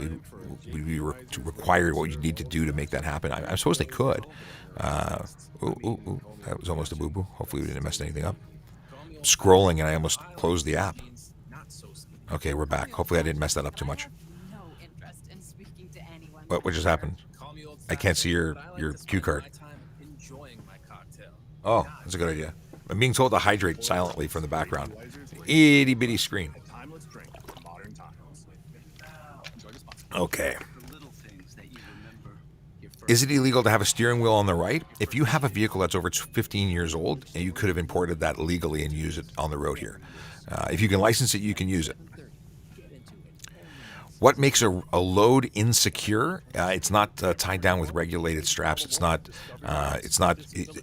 be required, what you need to do to make that happen. I suppose they could. That was almost a boo-boo. Hopefully we didn't mess anything up. I'm scrolling and I almost closed the app. Okay, we're back. Hopefully I didn't mess that up too much. What just happened? I can't see your cue card. Oh, that's a good idea. I'm being told to hydrate silently from the background. Itty bitty screen. Okay. Is it illegal to have a steering wheel on the right? If you have a vehicle that's over 15 years old, and you could have imported that legally and use it on the road here. If you can license it, you can use it. What makes a load insecure? It's not tied down with regulated straps. It's not.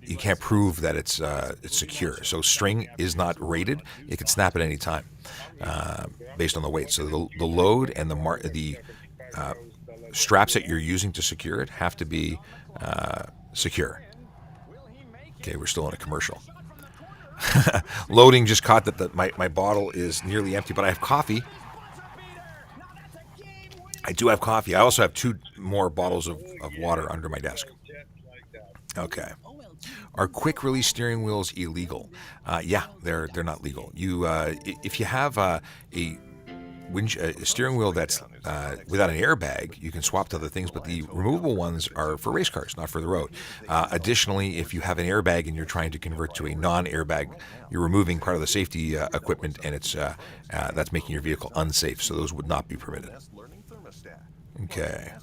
You can't prove that it's secure. So string is not rated. It can snap at any time, based on the weight. So the load and the straps that you're using to secure it have to be secure. Okay, we're still in a commercial. Loading just caught that my bottle is nearly empty, but I have coffee. I do have coffee. I also have 2 more bottles of water under my desk. Okay. Are quick release steering wheels illegal? Yeah, they're not legal. You if you have a steering wheel that's without an airbag, you can swap to other things, but the removable ones are for race cars, not for the road. Additionally, if you have an airbag and you're trying to convert to a non-airbag, you're removing part of the safety equipment, and it's that's making your vehicle unsafe. So those would not be permitted. Okay.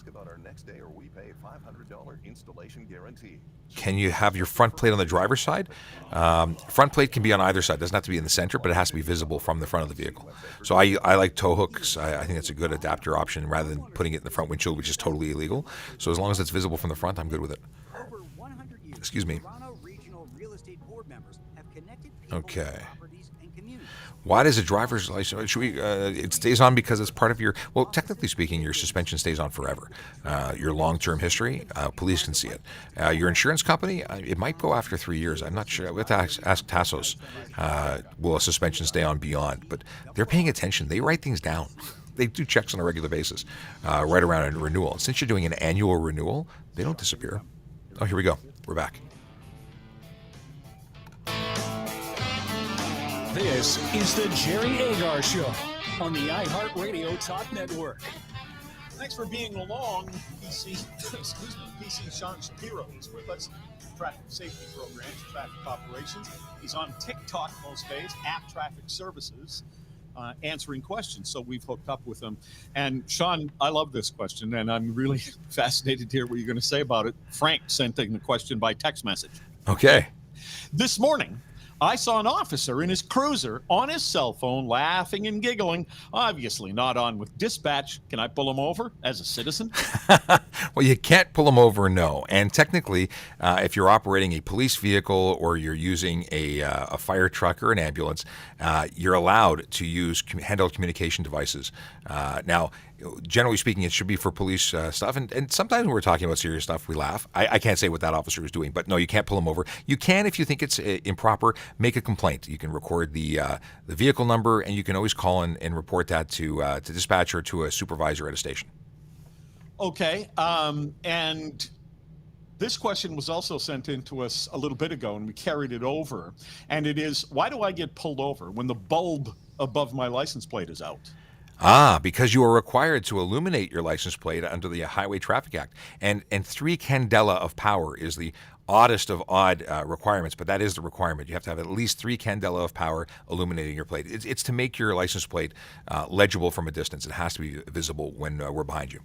Can you have your front plate on the driver's side? Front plate can be on either side. It doesn't have to be in the center, but it has to be visible from the front of the vehicle. So I like tow hooks. I think it's a good adapter option rather than putting it in the front windshield, which is totally illegal. So as long as it's visible from the front, I'm good with it. Excuse me. Okay. Why does a driver's license? It stays on because it's part of your. Well, technically speaking, your suspension stays on forever. Your long-term history, police can see it. Your insurance company, it might go after 3 years. I'm not sure. We have to ask Tassos. Will a suspension stay on beyond? But they're paying attention. They write things down. They do checks on a regular basis, right around a renewal. And since you're doing an annual renewal, they don't disappear. Oh, here we go. We're back. This is the Jerry Agar Show on the iHeartRadio Talk Network. Thanks for being along, PC Sean Shapiro is with us, traffic safety programs, traffic operations. He's on TikTok most days, at Traffic Services, answering questions. So we've hooked up with him. And Sean, I love this question, and I'm really fascinated to hear what you're going to say about it. Frank sent in the question by text message. Okay. This morning, I saw an officer in his cruiser on his cell phone laughing and giggling, obviously not on with dispatch. Can I pull him over as a citizen? Well, you can't pull them over, no. And technically, if you're operating a police vehicle or you're using a fire truck or an ambulance, you're allowed to use handheld communication devices. Now, generally speaking, it should be for police stuff. And sometimes when we're talking about serious stuff, we laugh. I can't say what that officer is doing, but no, you can't pull him over. You can, if you think it's improper, make a complaint. You can record the vehicle number, and you can always call and report that to dispatch or to a supervisor at a station. Okay. And this question was also sent in to us a little bit ago, and we carried it over. And it is, why do I get pulled over when the bulb above my license plate is out? Because you are required to illuminate your license plate under the Highway Traffic Act. And 3 candela of power is the oddest of odd requirements, but that is the requirement. You have to have at least 3 candela of power illuminating your plate. It's to make your license plate legible from a distance. It has to be visible when we're behind you.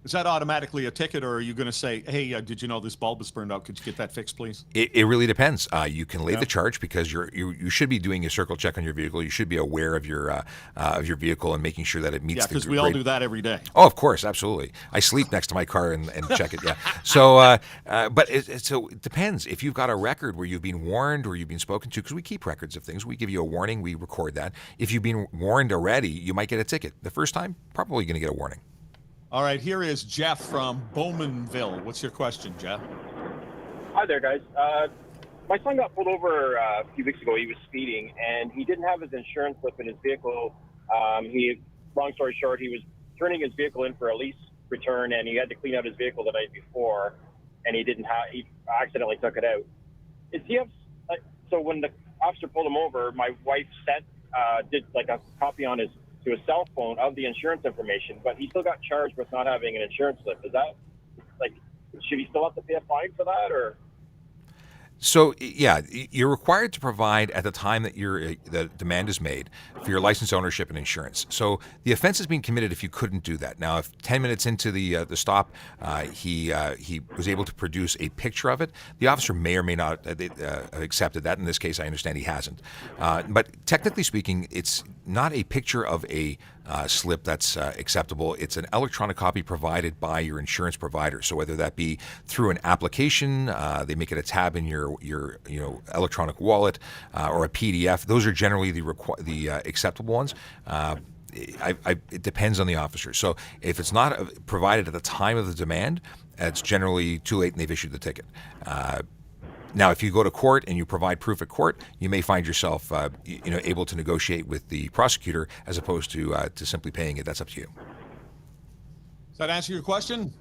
Is that automatically a ticket, or are you going to say, hey, did you know this bulb is burned out? Could you get that fixed, please? It really depends. You can lay the charge because you should be doing a circle check on your vehicle. You should be aware of your vehicle and making sure that it meets the grade. Yeah, because we all do that every day. Oh, of course, absolutely. I sleep next to my car and check it, yeah. So, but it depends. If you've got a record where you've been warned or you've been spoken to, because we keep records of things. We give you a warning, we record that. If you've been warned already, you might get a ticket. The first time, probably going to get a warning. All right, here is Jeff from Bowmanville. What's your question, Jeff? Hi there, guys. My son got pulled over a few weeks ago. He was speeding, and he didn't have his insurance slip in his vehicle. Long story short, he was turning his vehicle in for a lease return, and he had to clean out his vehicle the night before, and he accidentally took it out. So when the officer pulled him over, my wife did like a copy on his cell phone of the insurance information, but he still got charged with not having an insurance slip. Is that should he still have to pay a fine for that, or? So, yeah, you're required to provide at the time that the demand is made for your license ownership and insurance. So the offense is being committed if you couldn't do that. Now, if 10 minutes into the stop, he was able to produce a picture of it, the officer may or may not have accepted that. In this case, I understand he hasn't. But technically speaking, it's not a picture of a slip that's acceptable. It's an electronic copy provided by your insurance provider. So whether that be through an application, they make it a tab in your electronic wallet, or a PDF. Those are generally the acceptable ones. It depends on the officer. So if it's not provided at the time of the demand, it's generally too late and they've issued the ticket. Now, if you go to court and you provide proof at court, you may find yourself, able to negotiate with the prosecutor as opposed to simply paying it. That's up to you. Does that answer your question?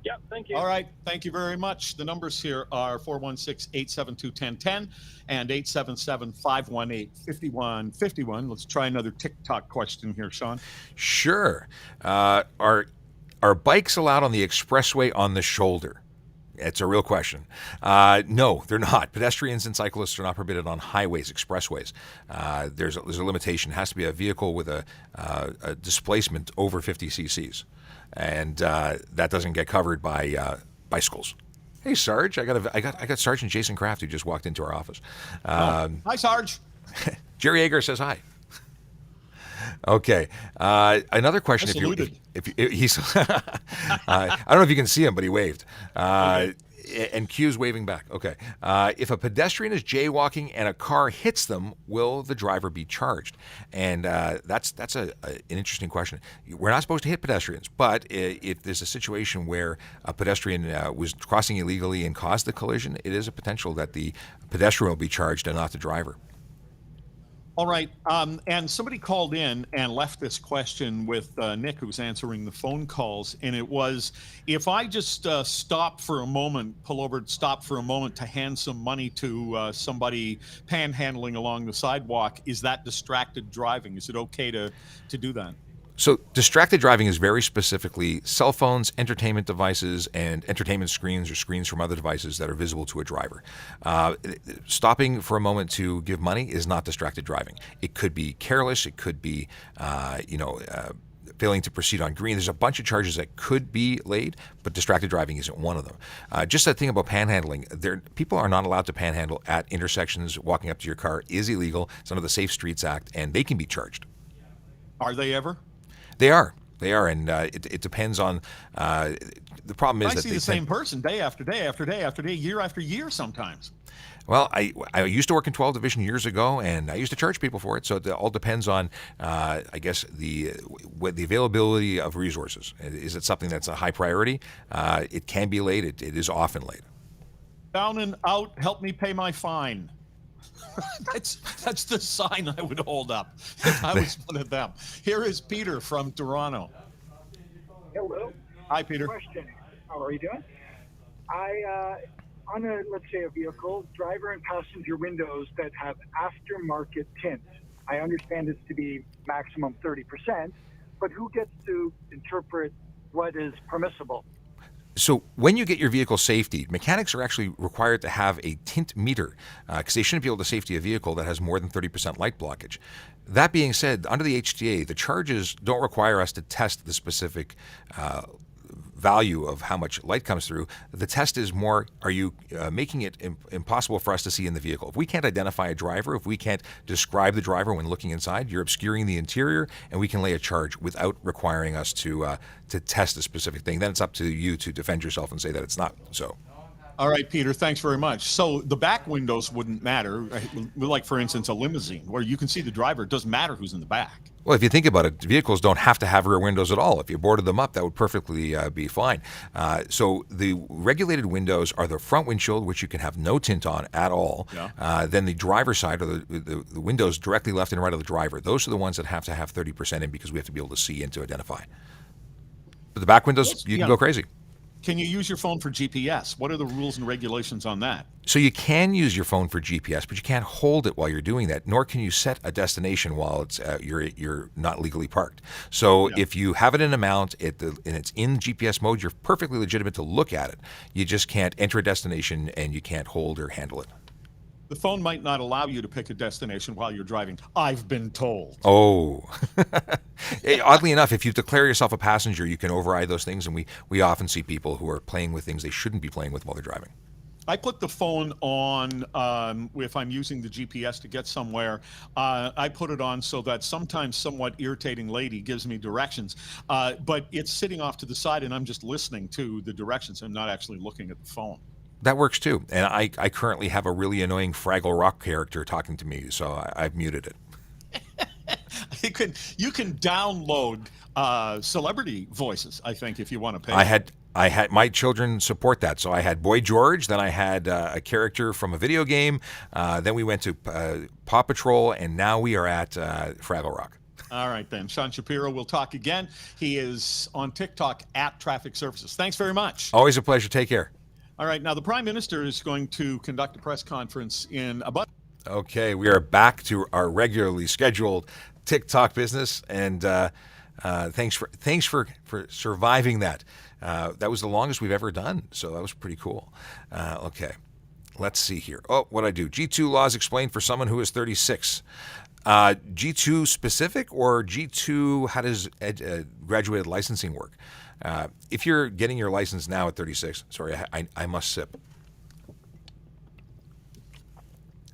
Yeah, thank you. All right, thank you very much. The numbers here are 416-872-1010 and 877-518-5151. Let's try another TikTok question here, Sean. Sure. Are bikes allowed on the expressway on the shoulder? It's a real question. No, they're not. Pedestrians and cyclists are not permitted on highways, expressways. There's a limitation. It has to be a vehicle with a displacement over 50 cc's. And that doesn't get covered by bicycles. Hey, Sarge, I got Sergeant Jason Kraft who just walked into our office. Hi, Sarge. Jerry Agar says hi. Okay. Another question. I saluted. If he's, I don't know if you can see him, but he waved. Okay. And Q's waving back. Okay. If a pedestrian is jaywalking and a car hits them, will the driver be charged? And that's an interesting question. We're not supposed to hit pedestrians, but if there's a situation where a pedestrian was crossing illegally and caused the collision, it is a potential that the pedestrian will be charged and not the driver. All right. And somebody called in and left this question with Nick, who's answering the phone calls. And it was, if I just stop for a moment, pull over, stop for a moment to hand some money to somebody panhandling along the sidewalk, is that distracted driving? Is it okay to do that? So distracted driving is very specifically cell phones, entertainment devices, and entertainment screens or screens from other devices that are visible to a driver. Stopping for a moment to give money is not distracted driving. It could be careless. It could be, failing to proceed on green. There's a bunch of charges that could be laid, but distracted driving isn't one of them. Just that thing about panhandling, people are not allowed to panhandle at intersections. Walking up to your car is illegal. It's under the Safe Streets Act, and they can be charged. Are they ever? They are, and it depends on. The problem is I that see the same person day after day after day after day, year after year sometimes. Well, I used to work in 12th Division years ago, and I used to charge people for it. So it all depends on, I guess, the availability of resources. Is it something that's a high priority? It can be late. It is often late. Down and out, help me pay my fine. That's the sign I would hold up if I was one of them. Here is Peter from Toronto. Hello. Hi, Peter. Question. How are you doing? On let's say a vehicle, driver and passenger windows that have aftermarket tint. I understand it's to be maximum 30%, but who gets to interpret what is permissible? So when you get your vehicle safety, mechanics are actually required to have a tint meter because they shouldn't be able to safety a vehicle that has more than 30% light blockage. That being said, under the HTA, the charges don't require us to test the specific value of how much light comes through. The test is more, are you making it impossible for us to see in the vehicle? If we can't identify a driver, if we can't describe the driver when looking inside, you're obscuring the interior, and we can lay a charge without requiring us to test a specific thing. Then it's up to you to defend yourself and say that it's not so. All right, Peter, thanks very much. So the back windows wouldn't matter, like, for instance, a limousine, where you can see the driver. It doesn't matter who's in the back. Well, if you think about it, vehicles don't have to have rear windows at all. If you boarded them up, that would perfectly be fine. So the regulated windows are the front windshield, which you can have no tint on at all. Yeah. Then the driver's side, or the windows directly left and right of the driver. Those are the ones that have to have 30% in because we have to be able to see and to identify. But the back windows, you can go crazy. Can you use your phone for GPS? What are the rules and regulations on that? So you can use your phone for GPS, but you can't hold it while you're doing that, nor can you set a destination while it's you're not legally parked. So if you have it in a mount and it's in GPS mode, you're perfectly legitimate to look at it. You just can't enter a destination, and you can't hold or handle it. The phone might not allow you to pick a destination while you're driving. I've been told. Oh. Oddly enough, if you declare yourself a passenger, you can override those things, and we often see people who are playing with things they shouldn't be playing with while they're driving. I put the phone on, if I'm using the GPS to get somewhere, I put it on so that sometimes somewhat irritating lady gives me directions, but it's sitting off to the side, and I'm just listening to the directions. I'm not actually looking at the phone. That works too. And I currently have a really annoying Fraggle Rock character talking to me, so I've muted it. You can download celebrity voices, I think, if you want to pay. I had my children support that. So I had Boy George, then I had a character from a video game, then we went to Paw Patrol, and now we are at Fraggle Rock. All right, then. Sean Shapiro, we'll talk again. He is on TikTok at Traffic Services. Thanks very much. Always a pleasure. Take care. All right, now the Prime Minister is going to conduct a press conference in about... Okay, we are back to our regularly scheduled TikTok business, and thanks for surviving that. That was the longest we've ever done, so that was pretty cool. Okay, let's see here. Oh, what'd I do? G2 laws explained for someone who is 36. G2 specific, or G2, how does graduated licensing work? If you're getting your license now at 36, sorry, I must sip.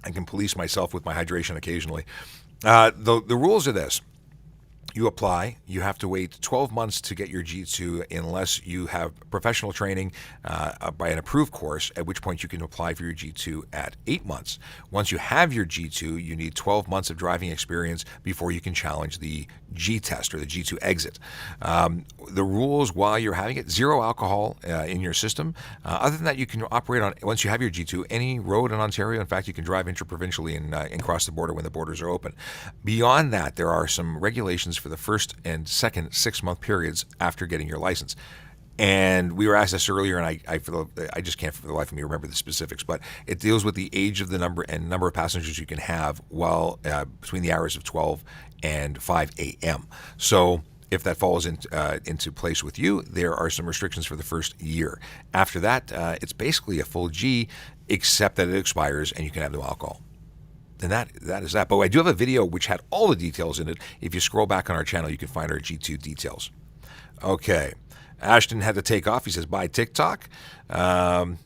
I can police myself with my hydration occasionally. The rules are this. You apply. You have to wait 12 months to get your G2 unless you have professional training by an approved course, at which point you can apply for your G2 at 8 months. Once you have your G2, you need 12 months of driving experience before you can challenge the G test or the G2 exit. The rules while you're having it, 0 alcohol in your system. Other than that, you can operate on, once you have your G2, any road in Ontario. In fact, you can drive interprovincially and cross the border when the borders are open. Beyond that, there are some regulations for the first and second 6-month periods after getting your license. And we were asked this earlier, and I just can't for the life of me remember the specifics, but it deals with the age of the number of passengers you can have while between the hours of 12 and 5 a.m. So if that falls into place with you, there are some restrictions for the first year. After that, it's basically a full G, except that it expires and you can have no alcohol. And that is that. But I do have a video which had all the details in it. If you scroll back on our channel, you can find our G2 details. Okay. Ashton had to take off. He says, bye TikTok. Waze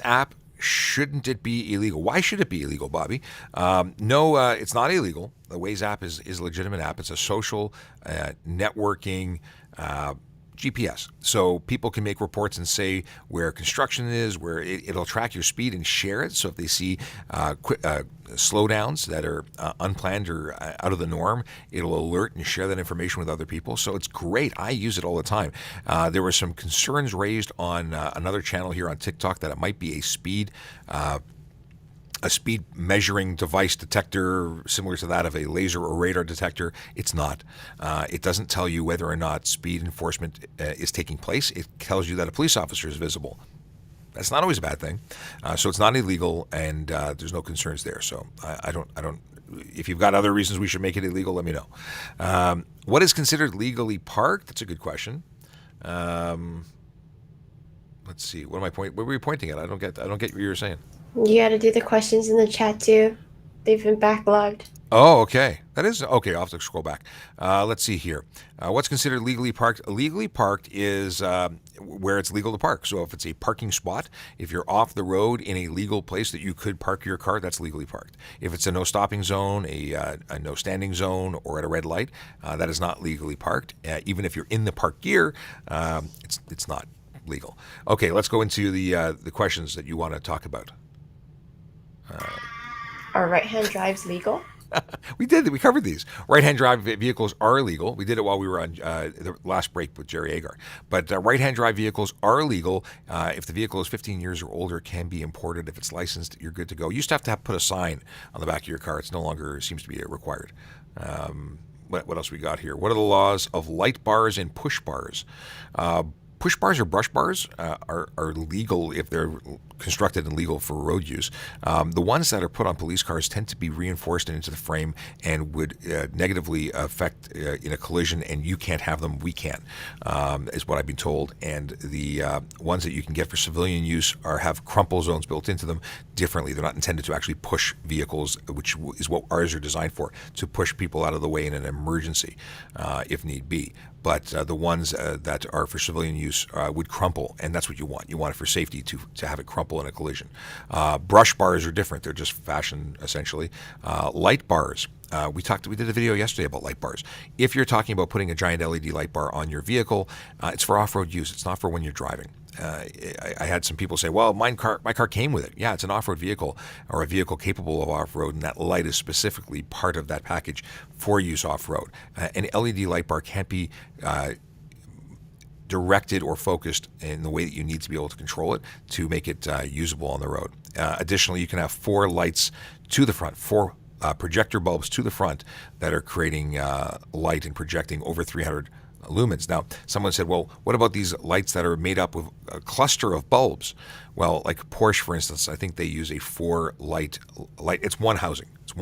app, shouldn't it be illegal? Why should it be illegal, Bobby? No, it's not illegal. The Waze app is a legitimate app. It's a social networking GPS. So people can make reports and say where construction is, where it'll track your speed and share it. So if they see slowdowns that are unplanned or out of the norm, it'll alert and share that information with other people. So it's great. I use it all the time. There were some concerns raised on another channel here on TikTok that it might be a speed measuring device detector similar to that of a laser or radar detector. It's not. It doesn't tell you whether or not speed enforcement is taking place. It tells you that a police officer is visible. That's not always a bad thing. So it's not illegal, and there's no concerns there. So I don't. If you've got other reasons we should make it illegal, let me know. What is considered legally parked? That's a good question. Let's see. What were we pointing at? I don't get what you were saying. You got to do the questions in the chat too. They've been backlogged. Oh, okay. That is okay. I'll have to scroll back. Let's see here. What's considered legally parked? Legally parked is where it's legal to park. So if it's a parking spot, if you're off the road in a legal place that you could park your car, that's legally parked. If it's a no stopping zone, a no standing zone, or at a red light, that is not legally parked. Even if you're in the park gear, it's not legal. Okay, let's go into the questions that you want to talk about. Are right-hand drives legal? We covered these. Right-hand drive vehicles are legal. We did it while we were on the last break with Jerry Agar. But right-hand drive vehicles are legal. If the vehicle is 15 years or older, it can be imported. If it's licensed, you're good to go. You used to have to put a sign on the back of your car. It's no longer seems to be required. What else we got here? What are the laws of light bars and push bars? Push bars or brush bars are legal if they're constructed and legal for road use. The ones that are put on police cars tend to be reinforced into the frame and would negatively affect in a collision, and you can't have them, we can, is what I've been told. And the ones that you can get for civilian use have crumple zones built into them differently. They're not intended to actually push vehicles, which is what ours are designed for, to push people out of the way in an emergency if need be. But the ones that are for civilian use would crumple, and that's what you want. You want it for safety to have it crumple in a collision. Brush bars are different. They're just fashion, essentially. Light bars. We did a video yesterday about light bars. If you're talking about putting a giant LED light bar on your vehicle, it's for off-road use. It's not for when you're driving. I had some people say, well, my car came with it. Yeah, it's an off-road vehicle or a vehicle capable of off-road, and that light is specifically part of that package for use off-road. An LED light bar can't be directed or focused in the way that you need to be able to control it to make it usable on the road. Additionally, you can have 4 lights to the front, 4 projector bulbs to the front that are creating light and projecting over 300 lumens. Now, someone said, well, what about these lights that are made up of a cluster of bulbs? Well, like Porsche, for instance, I think they use a 4 light. It's one housing. It's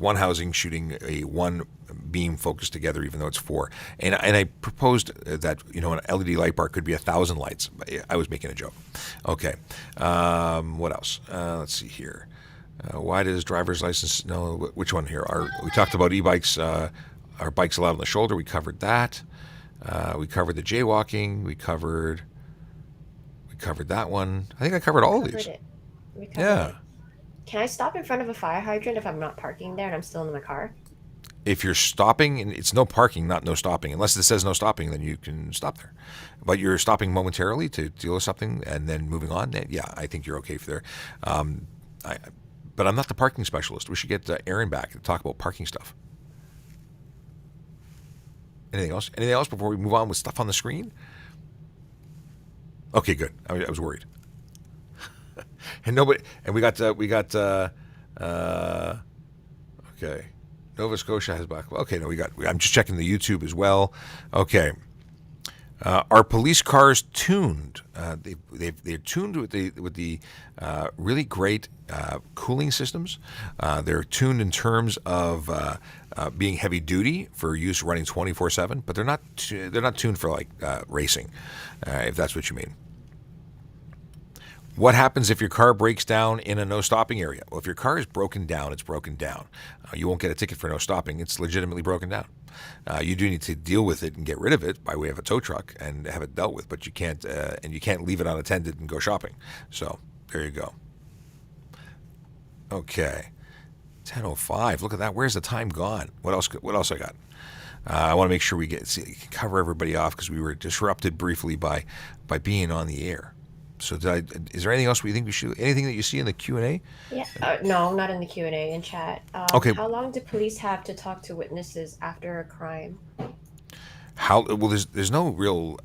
one housing shooting a one beam focused together, even though it's 4. And I proposed that an LED light bar could be 1,000 lights. I was making a joke. Okay. What else? Let's see here. Why does driver's license? No, which one here? We talked about e-bikes. Are bikes allowed on the shoulder? We covered that. We covered the jaywalking. We covered that one. I think I covered all of these. We covered it. Can I stop in front of a fire hydrant if I'm not parking there and I'm still in my car? If you're stopping, and it's no parking, not no stopping. Unless it says no stopping, then you can stop there. But you're stopping momentarily to deal with something and then moving on, yeah, I think you're okay for there. But I'm not the parking specialist. We should get Aaron back to talk about parking stuff. Anything else? Anything else before we move on with stuff on the screen? Okay, good. I was worried. And nobody. And we got. Okay. Nova Scotia has back. Okay, no, we got. I'm just checking the YouTube as well. Okay. Are police cars tuned? They're tuned with the really great cooling systems. They're tuned in terms of being heavy duty for use running 24/7, but they're not tuned for like racing, if that's what you mean. What happens if your car breaks down in a no stopping area? Well, if your car is broken down, it's broken down. You won't get a ticket for no stopping. It's legitimately broken down. You do need to deal with it and get rid of it by way of a tow truck and have it dealt with, but you can't leave it unattended and go shopping. So there you go. Okay, 10:05. Look at that. Where's the time gone? What else I got? I want to make sure we cover everybody off because we were disrupted briefly by being on the air. So is there anything else we think we should? Anything that you see in the Q&A? Yeah. No, not in the Q&A, in chat. Okay. How long do police have to talk to witnesses after a crime? Well, there's no real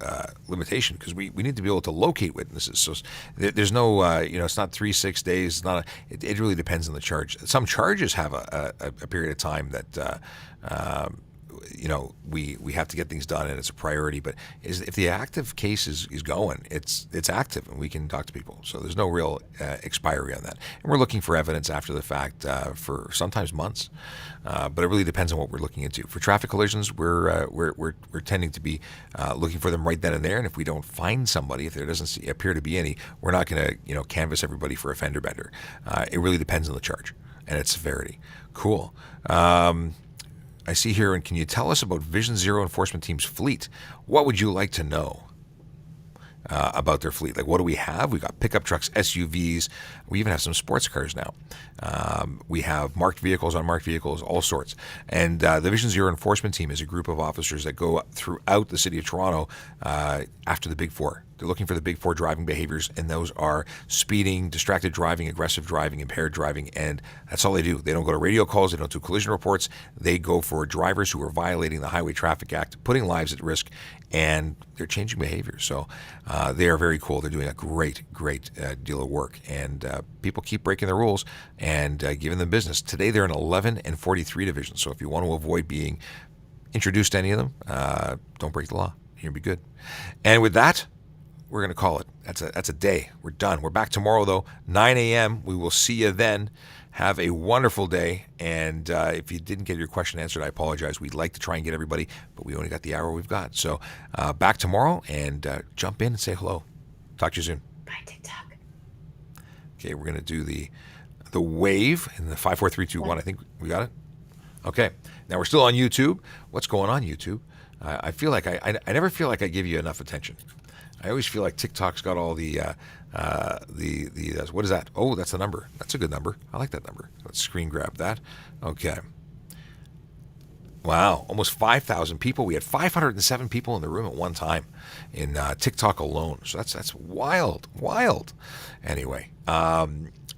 limitation because we need to be able to locate witnesses. So there's no it's not 3-6 days. It's not it really depends on the charge. Some charges have a period of time that we have to get things done and it's a priority. But if the active case is going, it's active and we can talk to people. So there's no real expiry on that. And we're looking for evidence after the fact for sometimes months. But it really depends on what we're looking into. For traffic collisions, we're tending to be looking for them right then and there. And if we don't find somebody, if there doesn't appear to be any, we're not going to canvass everybody for a fender bender. It really depends on the charge and its severity. Cool. I see here, and can you tell us about Vision Zero Enforcement Team's fleet? What would you like to know about their fleet? Like, what do we have? We got pickup trucks, SUVs. We even have some sports cars now. We have marked vehicles, unmarked vehicles, all sorts. And the Vision Zero Enforcement Team is a group of officers that go throughout the city of Toronto after the Big Four. They're looking for the Big Four driving behaviors, and those are speeding, distracted driving, aggressive driving, impaired driving, and that's all they do. They don't go to radio calls. They don't do collision reports. They go for drivers who are violating the Highway Traffic Act, putting lives at risk, and they're changing behavior. So they are very cool. They're doing a great deal of work, and people keep breaking the rules and giving them business. Today they're in 11 and 43 divisions, so if you want to avoid being introduced to any of them, don't break the law. You'll be good. And with that, we're going to call it. That's a day. We're done. We're back tomorrow, though, 9 a.m. We will see you then. Have a wonderful day. And if you didn't get your question answered, I apologize. We'd like to try and get everybody, but we only got the hour we've got. So back tomorrow and jump in and say hello. Talk to you soon. Bye, TikTok. Okay, we're going to do the wave in the 5, 4, 3, 2, 1. I think we got it. Okay. Now we're still on YouTube. What's going on, YouTube? I feel like I never feel like I give you enough attention. I always feel like TikTok's got all the what is that? Oh, that's the number. That's a good number. I like that number. Let's screen grab that. Okay. Wow, almost 5,000 people. We had 507 people in the room at one time in TikTok alone. So that's wild. Anyway,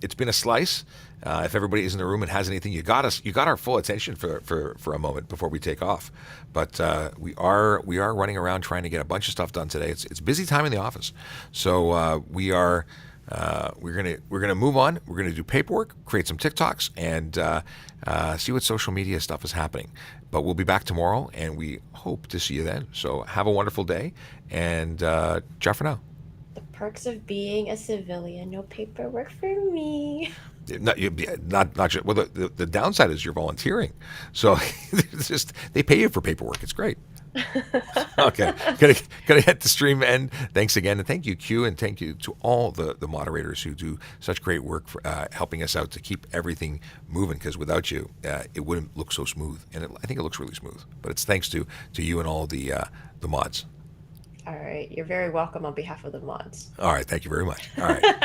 it's been a slice. If everybody is in the room and has anything, you got our full attention for a moment before we take off. But we are running around trying to get a bunch of stuff done today. It's busy time in the office, so we're gonna move on. We're gonna do paperwork, create some TikToks, and see what social media stuff is happening. But we'll be back tomorrow, and we hope to see you then. So have a wonderful day, and ciao for now. The perks of being a civilian, no paperwork for me. Not just, well, the downside is you're volunteering, so it's they pay you for paperwork. It's great. Okay, gonna hit the stream end. Thanks again, and thank you, Q, and thank you to all the moderators who do such great work for helping us out to keep everything moving. Because without you, it wouldn't look so smooth, and I think it looks really smooth. But it's thanks to you and all the mods. All right, you're very welcome on behalf of the mods. All right, thank you very much. All right.